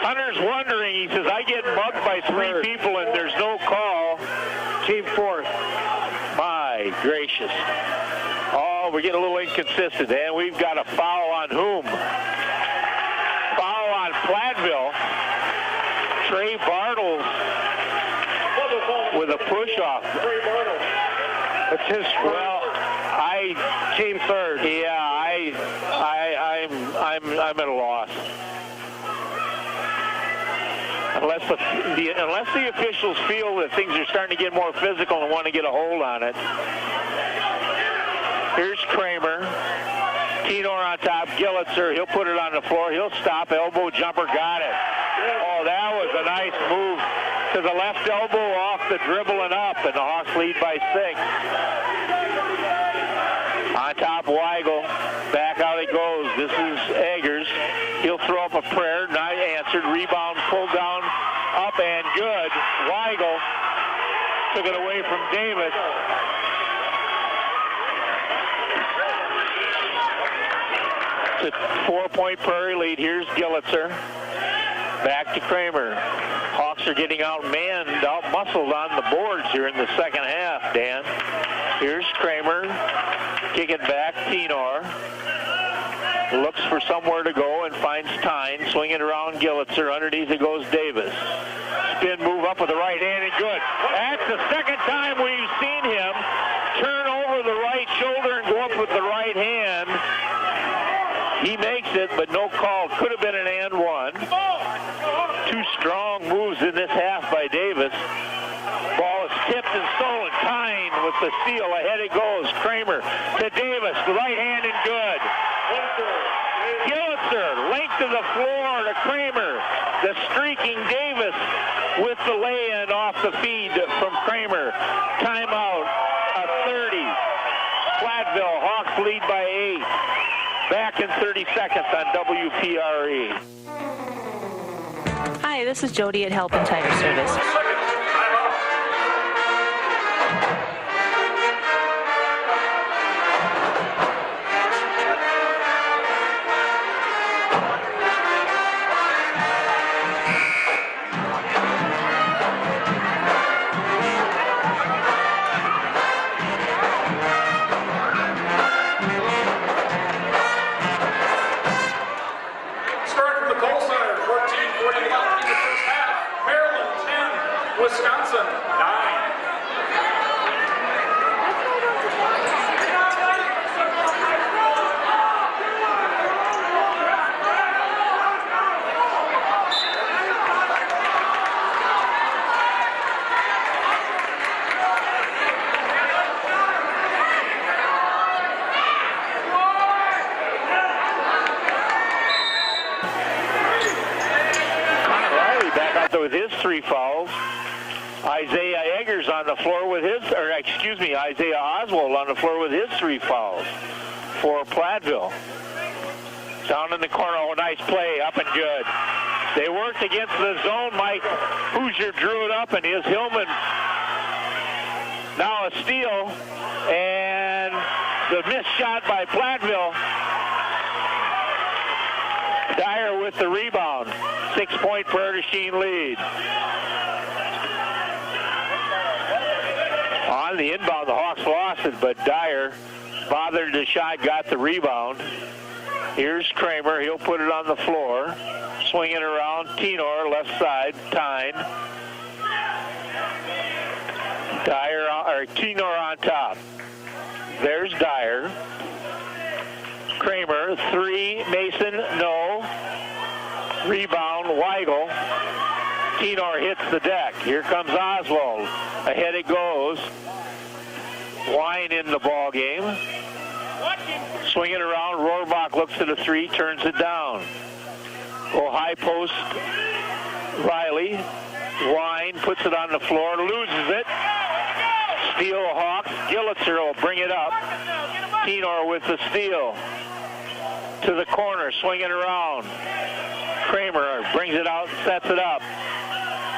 Hunter's wondering. He says, I get mugged by 3 people and there's no call. Team fourth. My gracious. Oh, we're getting a little inconsistent. And we've got a foul on whom? Foul on Platteville. Trey Bartles with a push-off. It's his. Well, team third. Yeah, I'm at a loss. Unless the officials feel that things are starting to get more physical and want to get a hold on it. Here's Kramer. Tenor on top. Gillitzer. He'll put it on the floor. He'll stop. Elbow jumper. Got it. Oh, that was a nice move to the left elbow off the dribble and up, and the Hawks lead by 6. On top, Weigel. Back out it goes. This is Eggers. He'll throw up a prayer. Not answered. Rebound pulled down. Up and good. Weigel took it away from Davis. It's a 4-point Prairie lead. Here's Gillitzer. Back to Kramer. Hawks are getting outmanned, out-muscled on the boards here in the second half, Dan. Here's Kramer. Kick it back. Tenor. Looks for somewhere to go and finds Tyne. Swinging around Gillitzer. Underneath it goes Davis. Spin move up with the right hand and good. That's the second time we've seen him turn over the right shoulder and go up with the right hand. He makes it, but no call. Could have been an and one. 2 strong moves in this half by Davis. Ball is tipped and stolen. Tyne with the steal. Ahead it goes. Kramer to Davis. The right hand and good. Gillitzer, length of the floor to Kramer. The streaking Davis with the lay-in off the feed from Kramer. Timeout, a 30. Platteville, Hawks lead by 8. Back in 30 seconds on WPRE. Hi, this is Jody at Help and Tire Service. Wisconsin, 9. Riley back out there with his 3 fouls. Isaiah Eggers on the floor with his, Isaiah Oswald on the floor with his 3 fouls for Platteville. Down in the corner, oh, nice play, up and good. They worked against the zone. Mike Hoosier drew it up, and here's Hillman. Now a steal, and the missed shot by Platteville. Dyer with the rebound. 6-point Prairie du Chien lead. On the inbound, the Hawks lost it, but Dyer bothered the shot, got the rebound. Here's Kramer. He'll put it on the floor. Swinging around. Tenor, left side. Tyne. Tenor on top. There's Dyer. Kramer, 3. Mason, no. Rebound, Weigel. Tenor hits the deck. Here comes Oswald. Ahead it goes. Wine in the ball game. Swinging around. Rohrbach looks at a 3, turns it down. Go high post. Riley. Wine puts it on the floor, loses it. Steal Hawks. Gillitzer will bring it up. Tenor with the steal. To the corner, swinging around. Kramer brings it out, sets it up.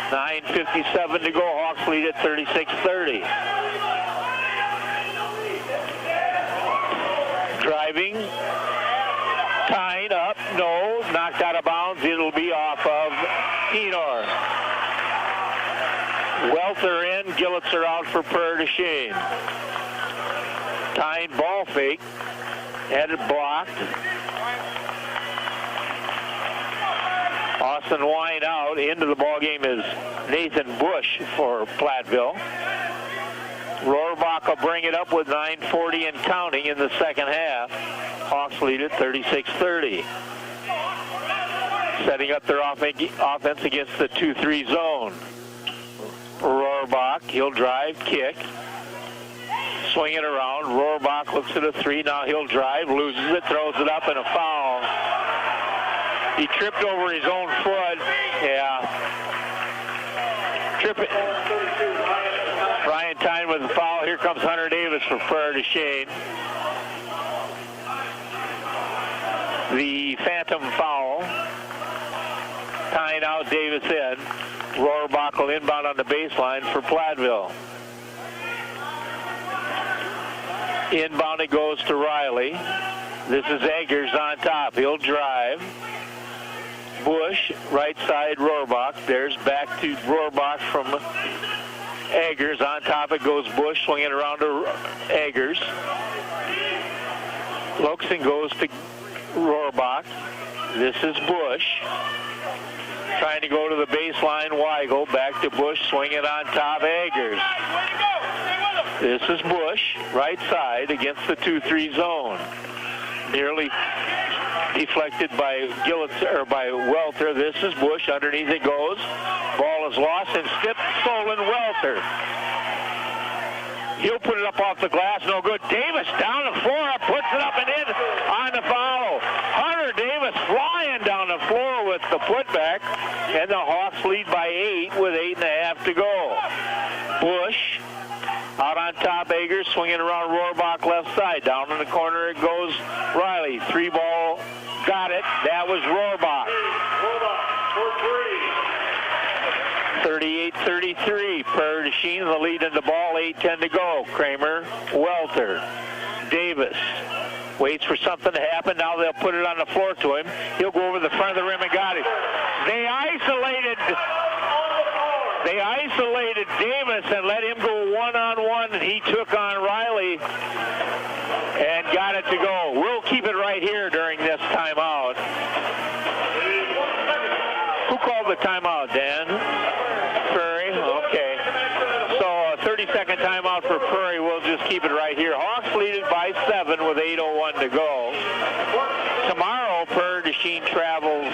9:57 to go. Hawks lead at 36-30. Driving. Tyne up. No. Knocked out of bounds. It'll be off of Tenor. Welter in. Gillitzer out for Prairie du Chien. Tyne ball fake. Had it blocked. Austin Wine out. Into the ball game is Nathan Bush for Platteville. Rohrbach will bring it up with 9:40 and counting in the second half. Hawks lead at 36-30. Setting up their offense against the 2-3 zone. Rohrbach, he'll drive, kick. Swing it around. Rohrbach looks at a 3. Now he'll drive, loses it, throws it up, and a foul. He tripped over his own foot. Yeah. Trip it. Brian Tyne with the foul. Here comes Hunter Davis for Prairie du Chien. The phantom foul. Tyne out, Davis in. Rohrbach will inbound on the baseline for Platteville. Inbound it goes to Riley. This is Eggers on top. He'll drive. Bush, right side, Rohrbach. There's back to Rohrbach from Eggers. On top it goes Bush, swinging around to Eggers. Looks and goes to Rohrbach. This is Bush. Trying to go to the baseline, Weigel. Back to Bush, swinging on top, Eggers. This is Bush, right side, against the 2-3 zone. Nearly deflected by Welter. This is Bush. Underneath it goes. Ball is lost and stolen Welter. He'll put it up off the glass. No good. Davis down the floor. Puts it up and in on the foul. Hunter Davis flying down the floor with the putback. And the Hawks lead by 8 with 8.5 to go. Bush out on top, Eggers swinging around Rohrbach left side. Down in the corner it goes Riley. 3-ball. Got it. That was Rohrbach. 38-33. Prairie du Chien the lead in the ball. 8:10 to go. Kramer, Welter, Davis. Waits for something to happen. Now they'll put it on the floor to him. He'll go over the front of the rim and got it. They isolated Davis and let him go one-on-one, and he took on Riley and got it to go. We'll keep it right here during this timeout. Who called the timeout, Dan? Prairie? Okay. So a 30-second timeout for Prairie. We'll just keep it right here. Hawks lead it by 7 with 8:01 to go. Tomorrow, Prairie du Chien travels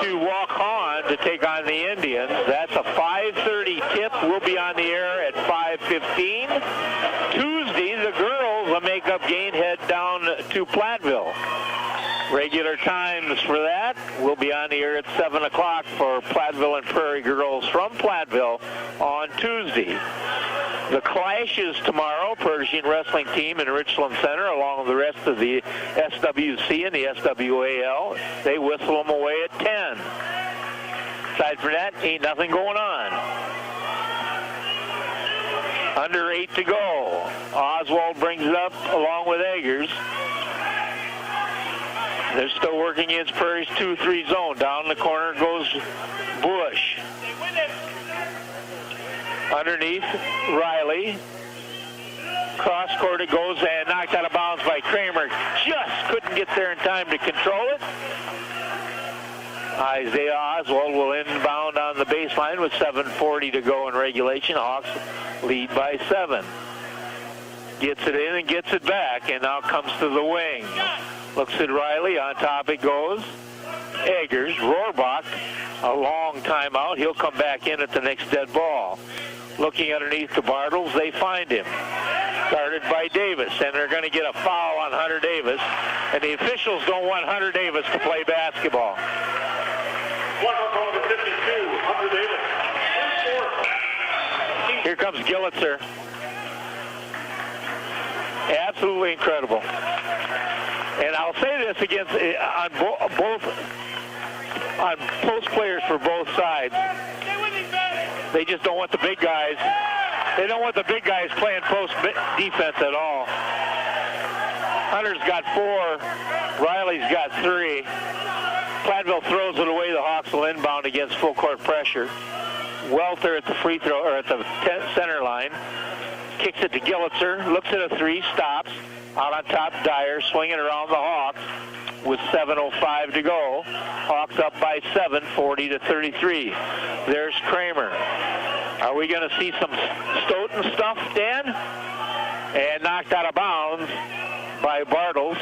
to Waukon to take on the Indians. That's a 5:30 tip. We'll be on the air at 5:15. Tuesday, the girls, a makeup game, head down to Platteville. Regular times for that. We'll be on the air at 7 o'clock for Platteville and Prairie girls from Platteville on Tuesday. The clash is tomorrow. Prairie du Chien wrestling team in Richland Center, along with the rest of the SWC and the SWAL. They whistle them away at 10. Aside from that, ain't nothing going on. Under 8 to go. Oswald brings it up along with Eggers. They're still working against Prairie's 2-3 zone. Down in the corner goes Bush. Underneath, Riley. Cross court it goes and knocked out of bounds by Kramer. Just couldn't get there in time to control it. Isaiah Oswald will inbound on the baseline with 7:40 to go in regulation. Hawks lead by 7. Gets it in and gets it back, and now comes to the wing. Looks at Riley. On top it goes. Eggers. Rohrbach, a long timeout. He'll come back in at the next dead ball. Looking underneath to Bartles, they find him. Started by Davis, and they're going to get a foul on Hunter Davis. And the officials don't want Hunter Davis to play basketball. 152, Hunter Davis. Here comes Gillitzer. Absolutely incredible. And I'll say this against on post players for both sides. They just don't want the big guys. They don't want the big guys playing post defense at all. Hunter's got 4. Riley's got 3. Platteville throws it away. The Hawks will inbound against full court pressure. Welter at the free throw, or at the center line. Kicks it to Gillitzer. Looks at a 3. Stops. Out on top, Dyer swinging around the Hawks with 7:05 to go. Hawks up by 7, 40-33. There's Kramer. Are we going to see some Stoughton stuff, Dan? And knocked out of bounds by Bartles.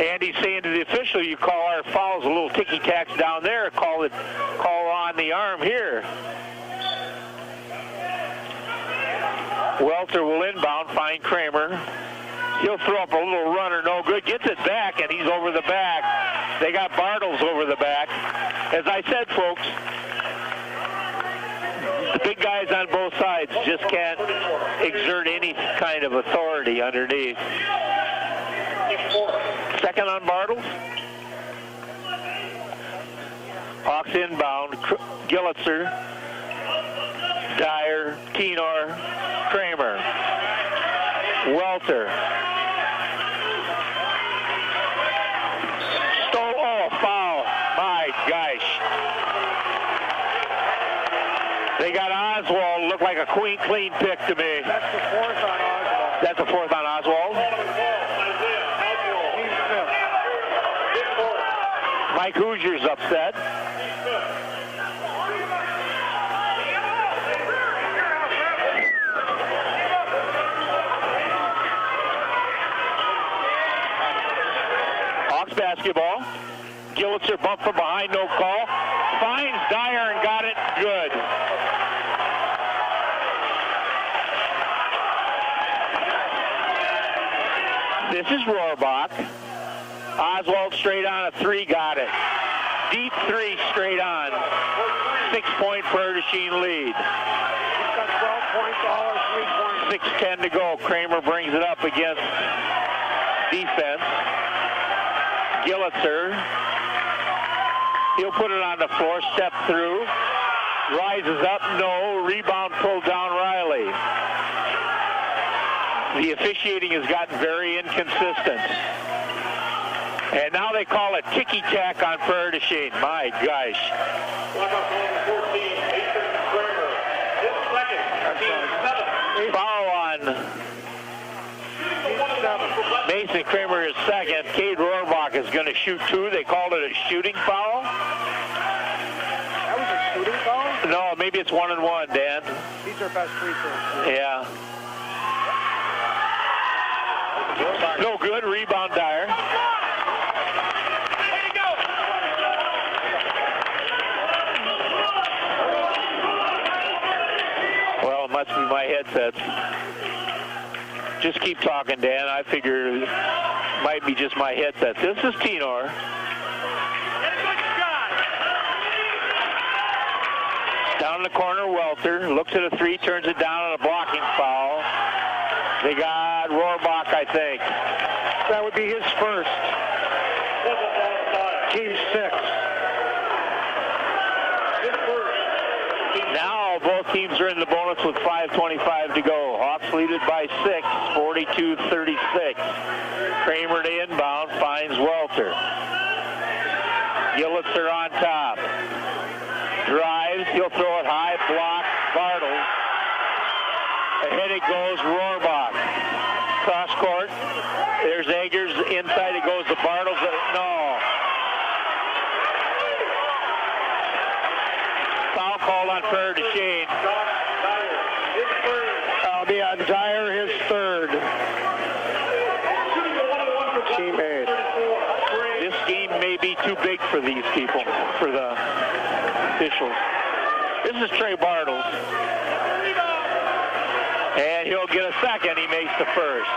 Andy's saying to the official, you call our fouls a little ticky-tacks down there, call on the arm here. Welter will inbound, find Kramer. He'll throw up a little runner, no good, gets it back, and he's over the back. They got Bartles over the back. As I said, folks, the big guys on both sides just can't exert any kind of authority underneath. Second on Bartles. Hawks inbound. Gillitzer, Dyer, Tenor, Kramer, Welter. Oh, foul. My gosh. They got Oswald. Looked like a clean pick to me. That's the fourth on Oswald. That's the fourth on Oswald. Mike Hoosier's upset. Hawks basketball. Gillitzer bumped from behind, no call. Finds Dyer and got it good. This is Rohrbach. Oswald straight on a three, got it. Deep three straight on. 6-point Berdachine lead. He's got 12 points, all or 3 points. 6:10 to go. Kramer brings it up against defense. Gillitzer. He'll put it on the floor, step through. Rises up, no. Rebound pulled down Riley. The officiating has gotten very inconsistent. And now they call it ticky-tack on Berdachine. My gosh. Foul on Mason Kramer is second. Cade Rohrbach is going to shoot two. They called it a shooting foul. That was a shooting foul? No, maybe it's 1-1, Dan. These are best free throws. Yeah. No good. Rebound Dyer. Well, it must be my headsets. Just keep talking, Dan. I figure it might be just my headset. This is Tenor. Down in the corner, Welter. Looks at a three, turns it down on a blocking foul. They got Rohrbach, I think. That would be his first. Team 6. Now both teams are in the bonus with 5:25 to go. Hawks lead it by 6, 42-36. Kramer to inbound, finds Welter. Gillitzer on top. Drives, he'll throw it high, block, Bartles. Ahead it goes, Rohrbach. Cross court, there's Eggers, inside it goes to Bartles, no. Foul called on Berdachine. That'll be on Dyer, his third. Team 8. This game may be too big for these people, for the officials. This is Trey Bartles. And he'll get a second. He makes the first.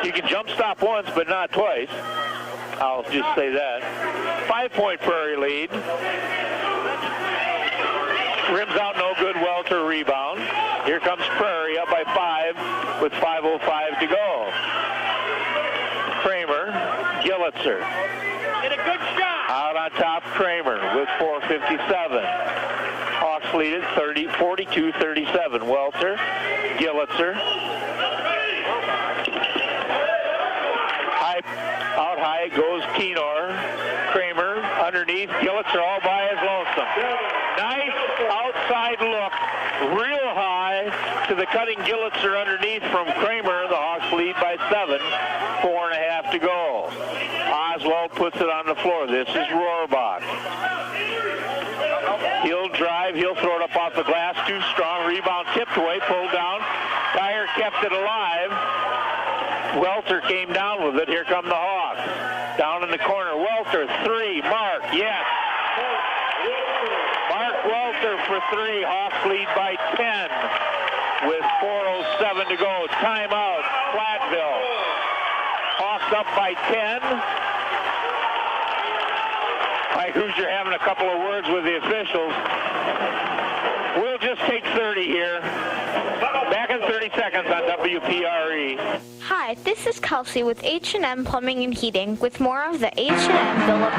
You can jump stop once, but not twice. I'll just say that. 5-point Prairie lead. Rims out, no good. Welter rebound. Here comes Prairie up by 5 with 5:05 to go. Kramer, Gillitzer. Get a good shot. Out on top, Kramer with 4:57. Hawks lead it 42-37. Welter, Gillitzer. Out high it goes Tenor. Kramer underneath. Gillitzer all by his lonesome. Nice outside look. Real high to the cutting Gillitzer underneath from Kramer. The Hawks lead by 7. 4.5 to go. Oswald puts it on the floor. This is Rohrbach. Armstrong. Rebound tipped away, pulled down. Dyer kept it alive. Welter came down with it. Here come the Hawks. Down in the corner. Welter, three. Mark, yes. Mark Welter for three. Hawks lead by 10 with 4:07 to go. Timeout, Platteville. Hawks up by 10. Mike Hoosier having a couple of words with the officials. We'll just take 30 here. Back in 30 seconds on WPRE. Hi, this is Kelsey with H&M Plumbing and Heating with more of the H&M Bill.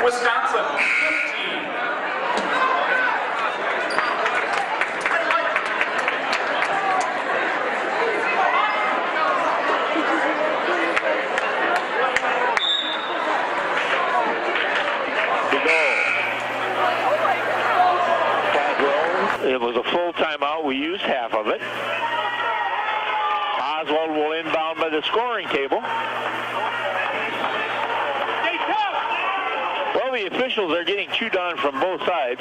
Wisconsin 15. It was a full timeout. We used half of it. Oswald will inbound by the scoring table. Well, the officials are getting chewed on from both sides.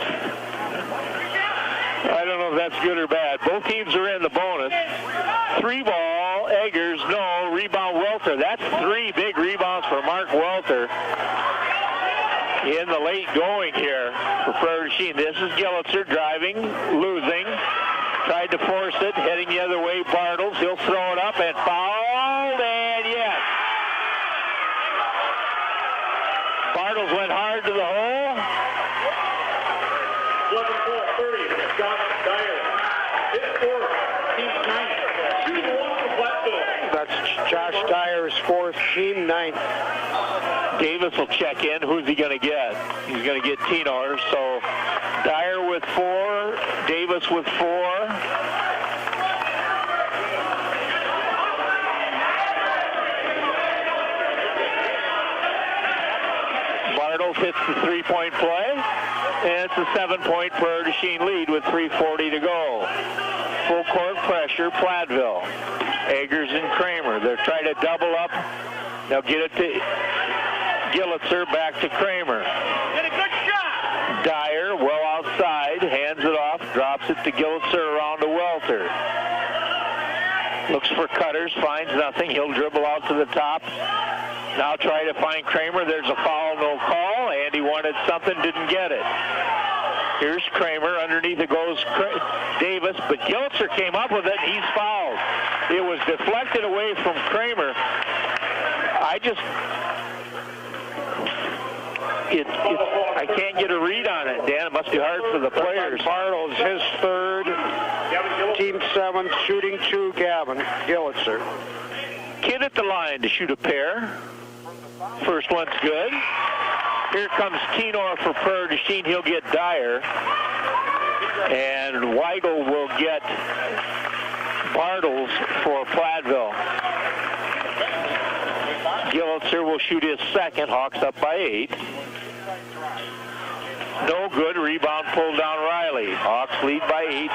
I don't know if that's good or bad. Both teams are in the bonus. 3 ball, Eggers, no. Rebound, Welter. That's 3 big rebounds for Mark Welter in the late going here for Prairie du Chien. This is Gillitzer driving, losing. Tried to force it, heading the other way. Bartles, he'll throw it up and fouled, and yes. Bartles went hard to the hole. 11-30, Scott Dyer. Hit 4, team 9. 2-1 for Platteville. That's Josh Dyer's 4th, team 9th. Davis will check in. Who's he going to get? He's going to get Tenor. So Dyer with 4, Davis with 4. Bartles hits the 3-point play, and it's a 7-point Prairie du Chien lead with 3:40 to go. Full court pressure, Platteville. Eggers and Kramer. They're trying to double up. They'll get it to Gillitzer, back to Kramer. Dyer, well outside, hands it off, drops it to Gillitzer around to Welter. Looks for cutters, finds nothing. He'll dribble out to the top. Now try to find Kramer. There's a foul, no call. Andy wanted something, didn't get it. Here's Kramer. Underneath it goes Davis, but Gillitzer came up with it, and he's fouled. It was deflected away from Kramer. I can't get a read on it, Dan. It must be hard for the players. Bartles, his 3rd, team 7th, shooting 2, Gavin Gillitzer. Kid at the line to shoot a pair. First one's good. Here comes Tenor for Prairie du Chien. He'll get Dyer. And Weigel will get Bartles for Platteville. Gillitzer will shoot his 2nd. Hawks up by 8. No good. Rebound pulled down Riley. Hawks lead by 8,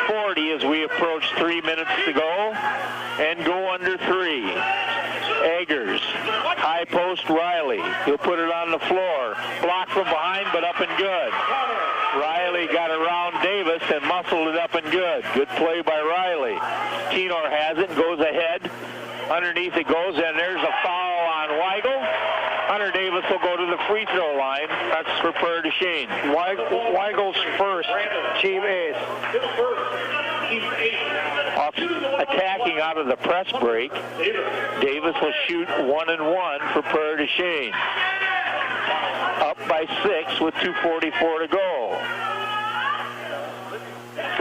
48-40 as we approach 3 minutes to go and go under 3. Eggers, high post Riley. He'll put it on the floor. Blocked from behind, but up and good. Riley got around Davis and muscled it up and good. Good play by Riley. Tenor has it and goes ahead. Underneath it goes, and there's a foul on Weigel. Hunter Davis will go to the free throw line. That's for Prairie du Chien. Weigel's 1st, team 8th. Hawks attacking out of the press break. Davis will shoot 1 and 1 for Prairie du Chien. Up by 6 with 2:44 to go.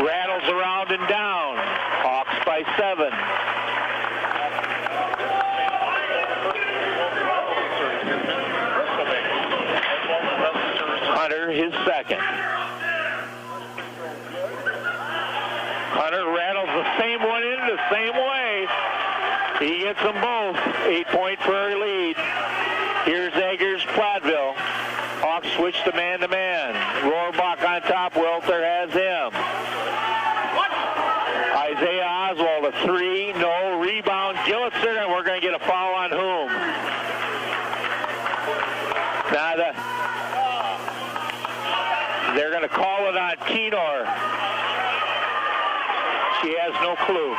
Rattles around and down. Hawks by 7. his second. Hunter rattles the same one in the same way. He gets them both. 8-point Prairie lead. Here's Eggers, Platteville. Hawks switch to man-to-man. Rohrbach on top. Welter has him. Isaiah Oswald, a three. No. Rebound, Gillitzer, and we're going to get a foul on whom? Now they're going to call it on Kenor. She has no clue.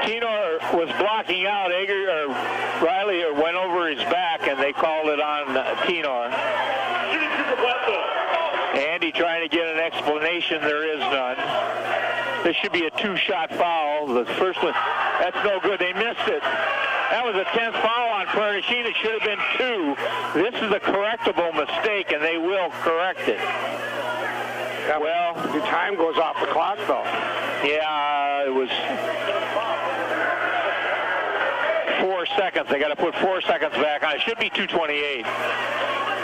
Kenor was blocking out. Riley went over his back, and they called it on Kenor. Andy trying to get an explanation. There is none. This should be a two-shot foul. The first one, that's no good. They missed it. That was a 10th foul on Prairie Sheen. It should have been 2. This is a correctable mistake, and they will correct it. Well, the time goes off the clock, though. Yeah, it was 4 seconds. They got to put 4 seconds back on. It should be 2:28.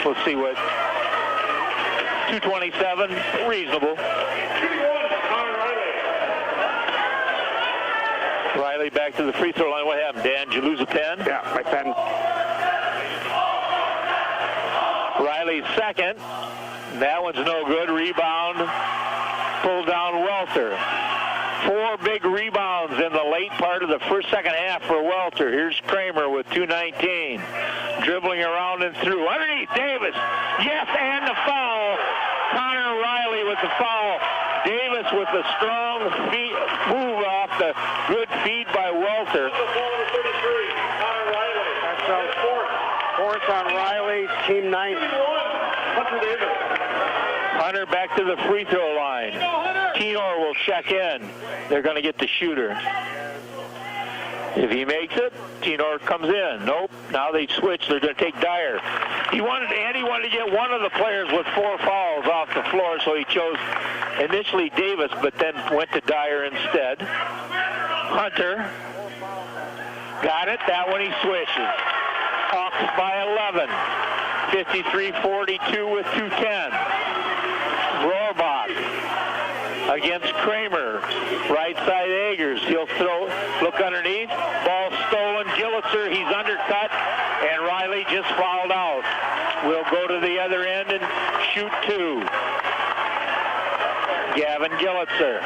Let's see what. 2:27, reasonable. Riley back to the free throw line. What happened, Dan? Did you lose a pen? Yeah, my pen. Riley's second. That one's no good. Rebound. Pulled down Welter. 4 big rebounds in the late part of the second half for Welter. Here's Kramer with 2:19. Dribbling around and through. Underneath Davis. Yes, and the foul. Connor Riley with the foul. Davis with the strong move off the good feed by Welter. That's fourth on Riley, team 9. Hunter back to the free throw line. Kenor will check in. They're going to get the shooter. If he makes it, Kenor comes in. Nope. Now they switch. They're going to take Dyer. Andy wanted to get one of the players with 4 fouls off the floor, so he chose initially Davis, but then went to Dyer instead. Hunter got it. That one he switches. Hawks by 11. 53-42 with 2:10. Rohrbach against Kramer. Right side Eggers. He'll look underneath. Ball stolen. Gillitzer, he's undercut, and Riley just fouled out. We'll go to the other end and shoot 2. Gavin Gillitzer.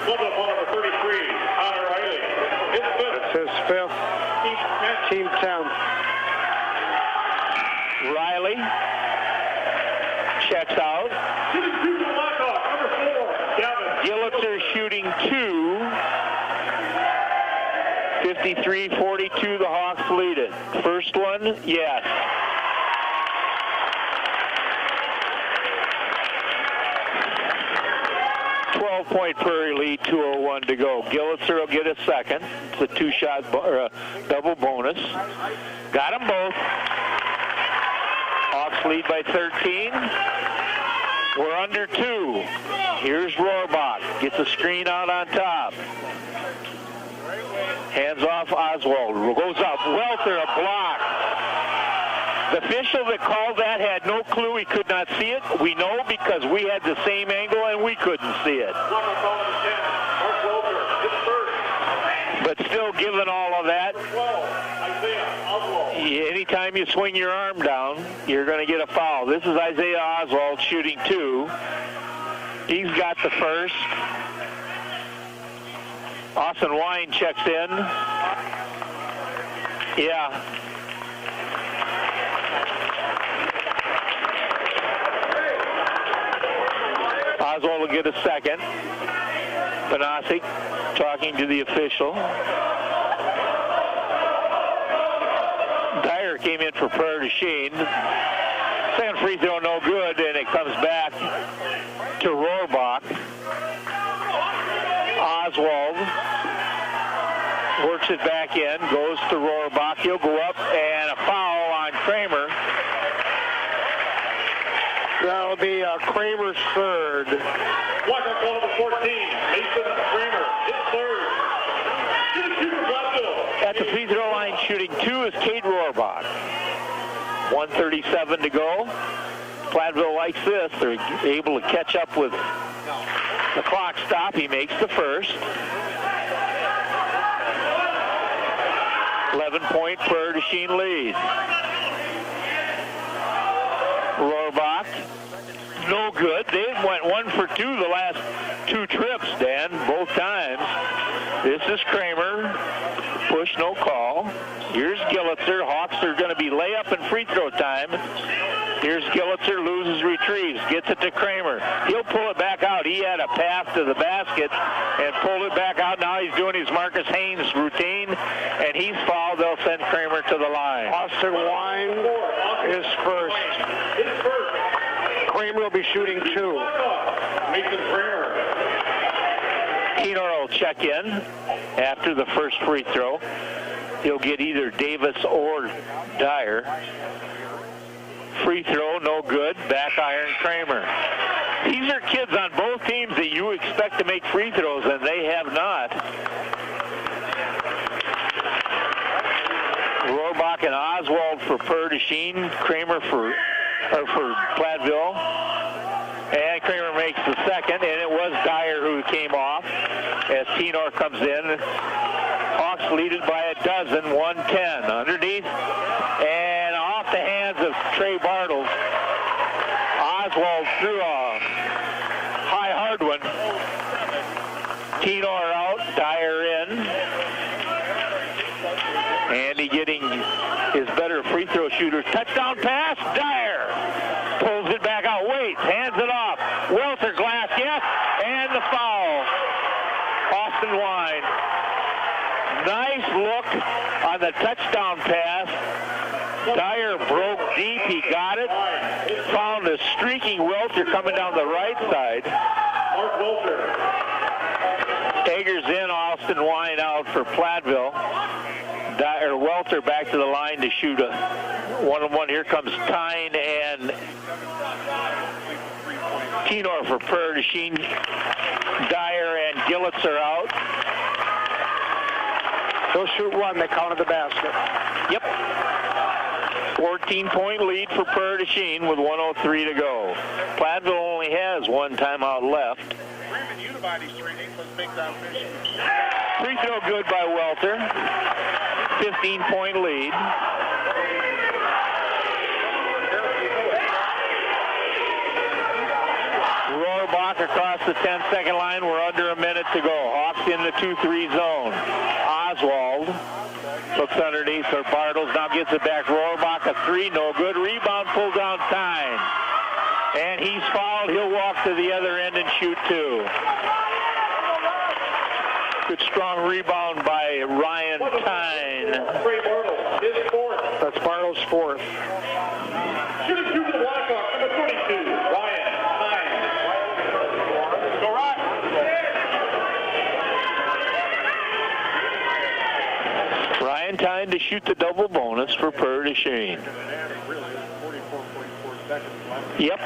Number 33, Connor Riley. It's his 5th. Team 10. Riley checks out. Gillitzer shooting 2. 53-42, the Hawks lead it. First one, yes. Point Prairie lead, 2:01 to go. Gillitzer will get a second. It's a 2-shot or a double bonus. Got them both. Hawks lead by 13. We're under 2. Here's Rohrbach. Gets a screen out on top. Hands off Oswald. Goes up. Welter, a block. The official that called that had no clue. He could not see it. We know because we had the same angle and we couldn't see it. But still, given all of that, anytime you swing your arm down, you're going to get a foul. This is Isaiah Oswald shooting 2. He's got the first. Austin Wine checks in. Yeah. Oswald will get a second. Panasic talking to the official. Dyer came in for Prairie Sheen. Second free throw no good, and it comes back to Rohrbach. Oswald works it back in, goes to Rohrbach. He'll go up, and a foul on Kramer. That'll be Kramer's third. Walker call number 14, Mason Kramer, his third. At the free throw line 1:37 to go. Platteville likes this. They're able to catch up with the clock stop. He makes the first. 11-point Prairie du Chien lead. Rohrbach, no good. They went 1 for 2 the last 2 trips, Dan, both times. This is Kramer. Push, no call. Here's Gillitzer. Hawks are going to be layup and free throw time. Here's Gillitzer, loses, retrieves, gets it to Kramer. He'll pull it back out. He had a pass to the basket and pulled it back out. Now he's doing his Marcus Haynes routine, and he's fouled. They'll send Kramer to the line. Austin Wine is first. Kramer will be shooting 2. Mason Kramer. Keenor will check in after the first free throw. He'll get either Davis or Dyer. Free throw, no good. Back iron, Kramer. These are kids on both teams that you expect to make free throws, and they have not. Rohrbach and Oswald for Prairie du Chien. Kramer for Platteville. And Kramer makes the second, and it was Dyer who came off as Keenor comes in. Hawks lead it by 12, 110. Underneath and off the hands of Trey Bartles. Oswald threw a high, hard one. Keenor out, Dyer in. Andy getting his better free throw shooter. Touchdown pass, Dyer. Pulls it back out, waits, hands it off. Welter glass, yes, and the foul. Austin Wine. Nice look on the touchdown pass. Dyer broke deep, he got it. Found a streaking Welter coming down the right side. Mark Welter. Eggers in, Austin Wine out for Platteville. Welter back to the line to shoot a 1-on-1. Here comes Tyne and Keenor for Prairie du Chien. Dyer and Gillitzer out. They'll shoot 1. They counted the basket. Yep. 14-point lead for Prairie du Chien with 1:03 to go. Platteville only has 1 timeout left. Free throw good by Welter. 15-point lead. Rohrbach across the 10-second line. We're under a minute to go. Hawks in the 2-3 zone. Oswald looks underneath for Bartles. Now gets it back. Rohrbach a 3. No good. Rebound pulled down Tyne. And he's fouled. He'll walk to the other end and shoot 2. Good strong rebound by Ryan Tyne. That's Bartles' 4th. Shooting 2 for the Blackhawks, number 22, Ryan Tyne. Go right. Ryan Tyne to shoot the double bonus for Prairie du Chien. Yep,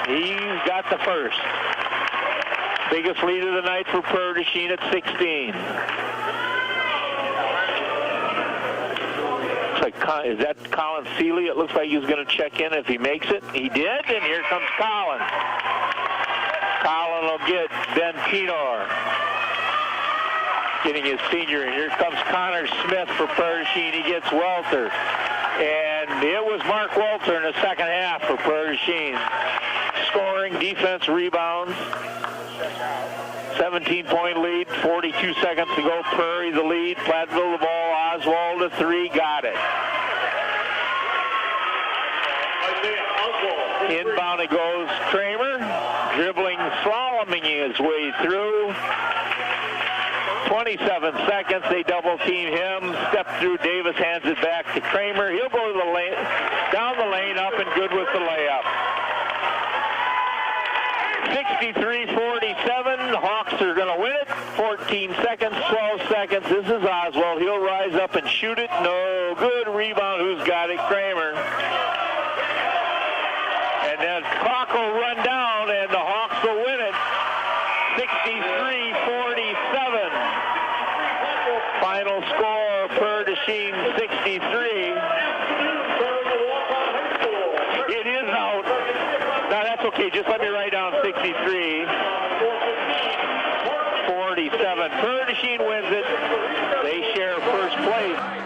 he's got the first. Biggest lead of the night for Prairie du Chien at 16. Is that Colin Seeley? It looks like he's going to check in if he makes it. He did, and here comes Colin. Colin will get Ben Keenor. Getting his senior, and here comes Connor Smith for Prairie du Chien. He gets Welter. And it was Mark Welter in the second half for Prairie du Chien. Scoring, defense, rebounds. 17-point lead, 42 seconds to go. Prairie the lead. Platteville the ball. Oswald a 3. Got it. Inbound it goes. Kramer dribbling, slaloming his way through. 27 seconds. They double team him. Step through. Davis hands it back to Kramer. He'll go to the lane, down the lane, up and good with the layup. 63-47. Hawks are going to win it. 14 seconds, 12 seconds. This is Oswald. He'll rise up and shoot it. No good. Rebound. Who's got it? Kramer. And then clock will run down, and the Hawks will win it. 63-47. Final score, Prairie du Chien 63. Okay, just let me write down 63. 47. Perdishine wins it. They share first place.